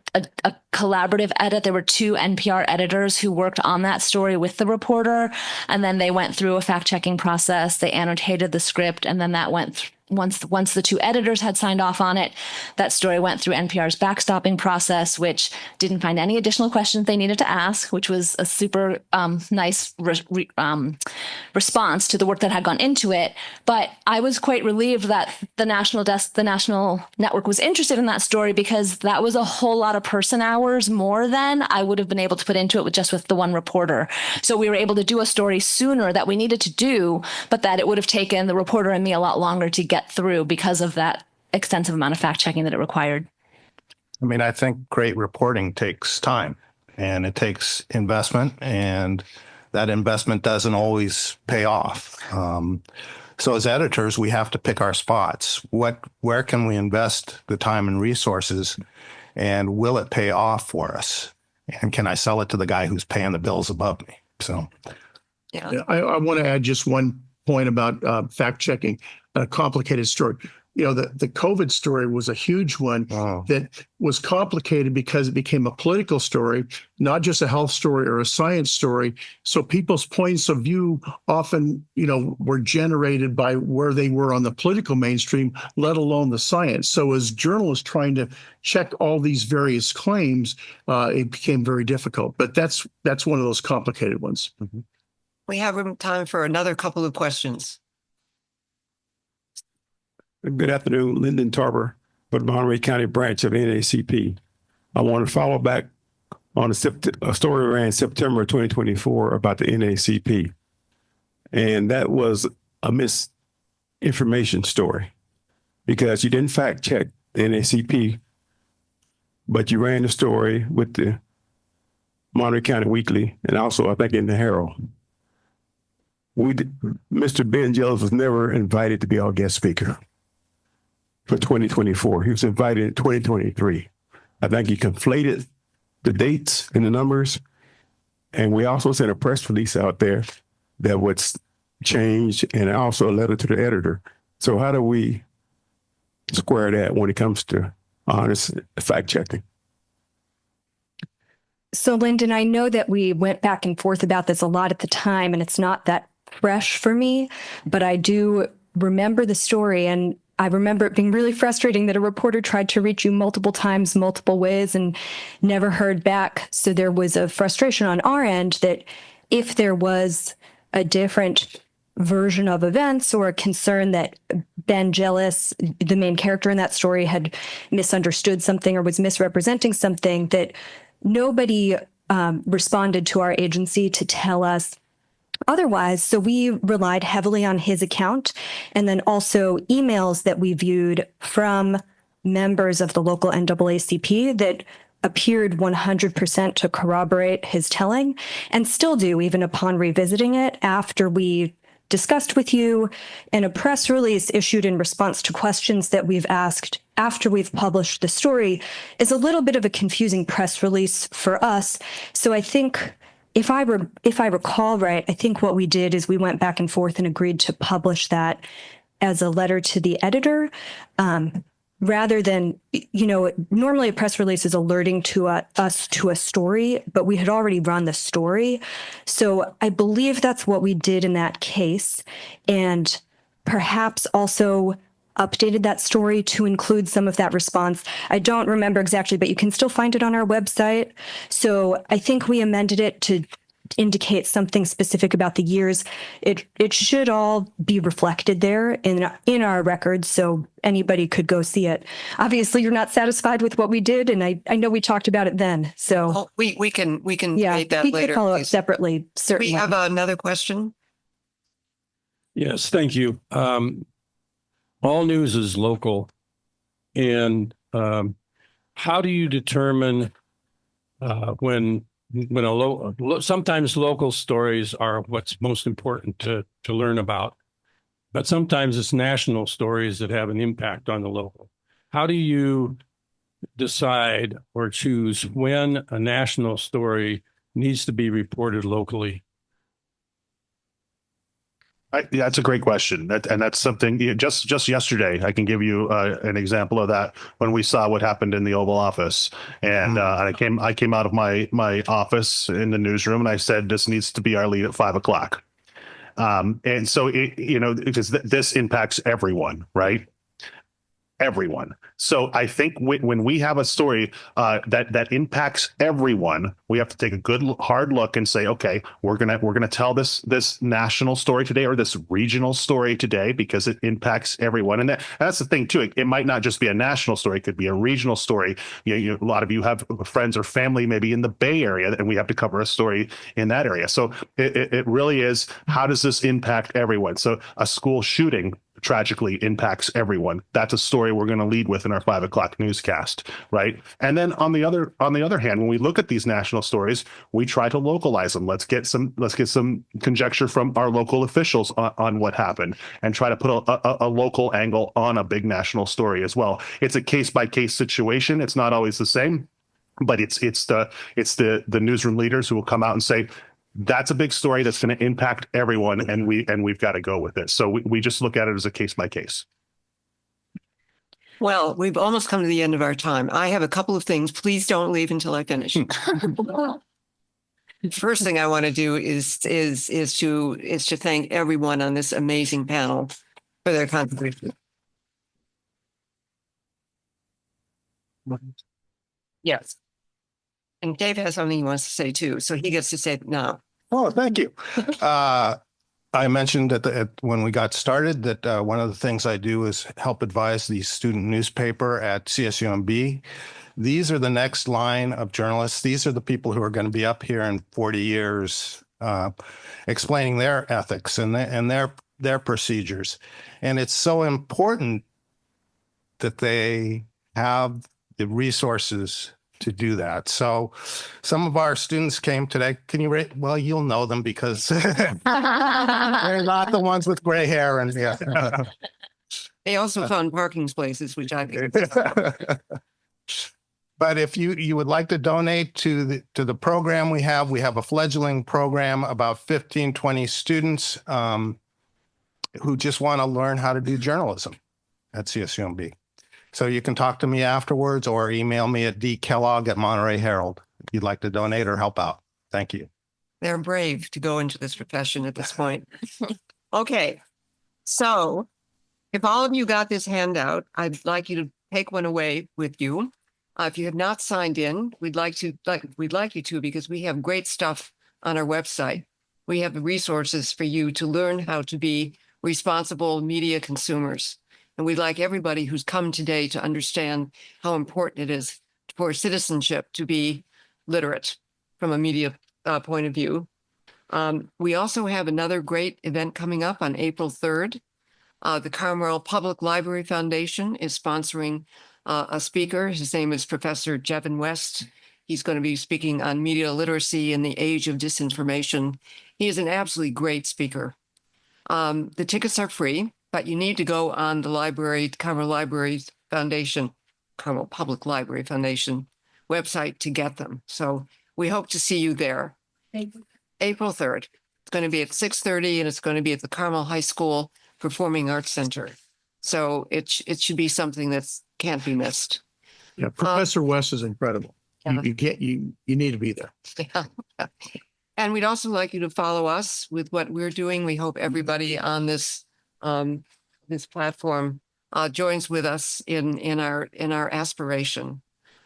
F: collaborative edit. There were 2 NPR editors who worked on that story with the reporter. And then they went through a fact-checking process. They annotated the script, and then that went once the 2 editors had signed off on it, that story went through NPR's backstopping process, which didn't find any additional questions they needed to ask, which was a super nice response to the work that had gone into it. But I was quite relieved that the national network was interested in that story, because that was a whole lot of person hours more than I would have been able to put into it with the one reporter. So we were able to do a story sooner that we needed to do, but that it would have taken the reporter and me a lot longer to get through because of that extensive amount of fact checking that it required.
D: I mean, I think great reporting takes time and it takes investment, and that investment doesn't always pay off. So as editors, we have to pick our spots. Where can we invest the time and resources, and will it pay off for us? And can I sell it to the guy who's paying the bills above me? So,
A: Yeah.
E: Yeah, I want to add just one point about fact checking, a complicated story. You know, the COVID story was a huge one that was complicated because it became a political story, not just a health story or a science story. So people's points of view often, were generated by where they were on the political mainstream, let alone the science. So as journalists trying to check all these various claims, it became very difficult. But that's one of those complicated ones.
D: Mm-hmm.
A: We have time for another couple of questions.
K: Good afternoon, Lyndon Tarver for the Monterey County branch of NACP. I want to follow back on a story we ran September 2024 about the NACP. And that was a misinformation story because you didn't fact check the NACP, but you ran the story with the Monterey County Weekly and also I think in the Herald. Mr. Ben Jellis was never invited to be our guest speaker for 2024. He was invited in 2023. I think he conflated the dates and the numbers. And we also sent a press release out there that was changed, and also a letter to the editor. So how do we square that when it comes to honest fact checking?
C: So, Lyndon, I know that we went back and forth about this a lot at the time, and it's not that fresh for me, but I do remember the story, and I remember it being really frustrating that a reporter tried to reach you multiple times, multiple ways, and never heard back. So there was a frustration on our end that if there was a different version of events or a concern that Ben Jellis, the main character in that story, had misunderstood something or was misrepresenting something, that nobody responded to our agency to tell us otherwise. So we relied heavily on his account, and then also emails that we viewed from members of the local NAACP that appeared 100% to corroborate his telling, and still do even upon revisiting it after we discussed with you in a press release issued in response to questions that we've asked after we've published the story is a little bit of a confusing press release for us. So I think if I recall right, I think what we did is we went back and forth and agreed to publish that as a letter to the editor, rather than, normally a press release is alerting to us to a story, but we had already run the story. So I believe that's what we did in that case, and perhaps also updated that story to include some of that response. I don't remember exactly, but you can still find it on our website. So I think we amended it to indicate something specific about the years. It should all be reflected there in our records, so anybody could go see it. Obviously, you're not satisfied with what we did, and I know we talked about it then. So
A: we can
C: yeah,
A: debate that
C: we
A: later.
C: could follow up
A: Please.
C: separately. Certainly.
A: We have another question.
K: Yes, thank you. All news is local. And how do you determine when sometimes local stories are what's most important to learn about, but sometimes it's national stories that have an impact on the local. How do you decide or choose when a national story needs to be reported locally?
B: Yeah, that's a great question. That's something just yesterday, I can give you an example of that when we saw what happened in the Oval Office. And I came out of my office in the newsroom and I said, this needs to be our lead at 5 o'clock. And so, because this impacts everyone, right? Everyone. So I think when we have a story that impacts everyone, we have to take a good hard look and say, okay, we're gonna tell this national story today or this regional story today because it impacts everyone. And that's the thing too. It might not just be a national story; it could be a regional story. A lot of you have friends or family maybe in the Bay Area, and we have to cover a story in that area. So it really is, how does this impact everyone? So a school shooting tragically impacts everyone. That's a story we're going to lead with in our 5 o'clock newscast, right? And then on the other hand, when we look at these national stories, we try to localize them. Let's get some conjecture from our local officials on what happened, and try to put a local angle on a big national story as well. It's a case by case situation. It's not always the same, but it's the newsroom leaders who will come out and say, that's a big story that's going to impact everyone, and we've got to go with it. So we just look at it as a case by case.
A: Well, we've almost come to the end of our time. I have a couple of things. Please don't leave until I finish. First thing I want to do is to thank everyone on this amazing panel for their contribution. Yes. And Dave has something he wants to say too, so he gets to say it now.
D: Oh, thank you. I mentioned when we got started that one of the things I do is help advise the student newspaper at CSUMB. These are the next line of journalists. These are the people who are going to be up here in 40 years explaining their ethics and their procedures. And it's so important that they have the resources to do that. So some of our students came today. Can you rate? Well, you'll know them because they're not the ones with gray hair. And yeah.
A: They also found parking spaces, which I think.
D: But if you would like to donate to the program we have a fledgling program, about 15, 20 students who just want to learn how to do journalism at CSUMB. So you can talk to me afterwards or email me at dkellogg@Monterey Herald if you'd like to donate or help out. Thank you.
A: They're brave to go into this profession at this point. Okay. So if all of you got this handout, I'd like you to take one away with you. If you have not signed in, we'd like you to, because we have great stuff on our website. We have the resources for you to learn how to be responsible media consumers. And we'd like everybody who's come today to understand how important it is for citizenship to be literate from a media point of view. We also have another great event coming up on April 3rd. The Carmel Public Library Foundation is sponsoring a speaker. His name is Professor Jevin West. He's going to be speaking on media literacy in the age of disinformation. He is an absolutely great speaker. The tickets are free, but you need to go on the Carmel Public Library Foundation website to get them. So we hope to see you there. April 3rd. It's going to be at 6:30 and it's going to be at the Carmel High School Performing Arts Center. So it should be something that can't be missed.
E: Yeah, Professor West is incredible.
A: Yeah.
E: You need to be there.
A: Yeah. And we'd also like you to follow us with what we're doing. We hope everybody on this platform joins with us in our aspiration.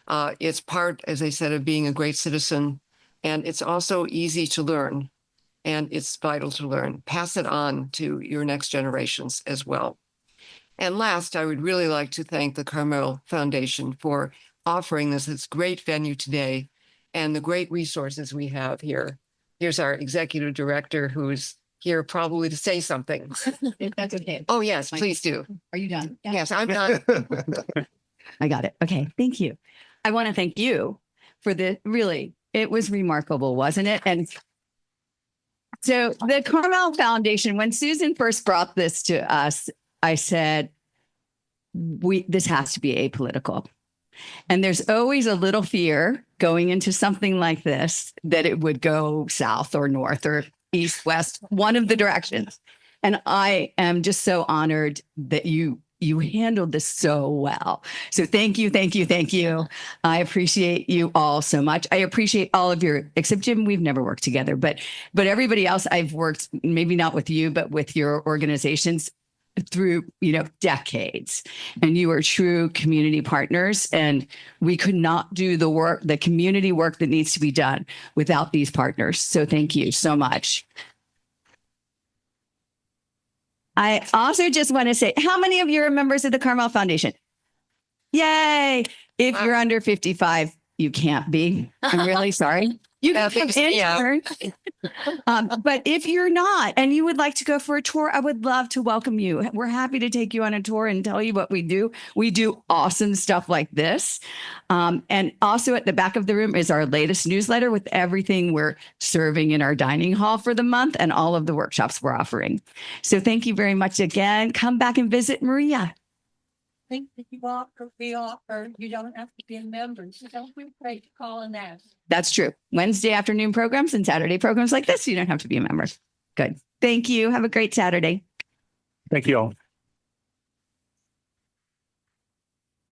A: It's part, as I said, of being a great citizen, and it's also easy to learn, and it's vital to learn. Pass it on to your next generations as well. And last, I would really like to thank the Carmel Foundation for offering this great venue today and the great resources we have here. Here's our executive director who's here probably to say something.
L: If that's okay.
A: Oh, yes, please do.
L: Are you done? Yeah.
A: Yes, I'm done.
L: I got it. Okay. Thank you. I want to thank you for it was remarkable, wasn't it? And so the Carmel Foundation, when Susan first brought this to us, I said, this has to be apolitical. And there's always a little fear going into something like this that it would go south or north or east, west, one of the directions. And I am just so honored that you handled this so well. So thank you, thank you, thank you. I appreciate you all so much. I appreciate all of your, except Jim, we've never worked together, but everybody else I've worked, maybe not with you, but with your organizations through, decades. And you are true community partners. And we could not do the work, the community work that needs to be done without these partners. So thank you so much. I also just want to say, how many of you are members of the Carmel Foundation? Yay. If you're under 55, you can't be. I'm really sorry. You can come in. But if you're not and you would like to go for a tour, I would love to welcome you. We're happy to take you on a tour and tell you what we do. We do awesome stuff like this. And also at the back of the room is our latest newsletter with everything we're serving in our dining hall for the month and all of the workshops we're offering. So thank you very much again. Come back and visit Maria.
M: Think that you offer, we offer, you don't have to be a member. So don't be afraid to call and ask.
L: That's true. Wednesday afternoon programs and Saturday programs like this, you don't have to be a member. Good. Thank you. Have a great Saturday.
B: Thank you all.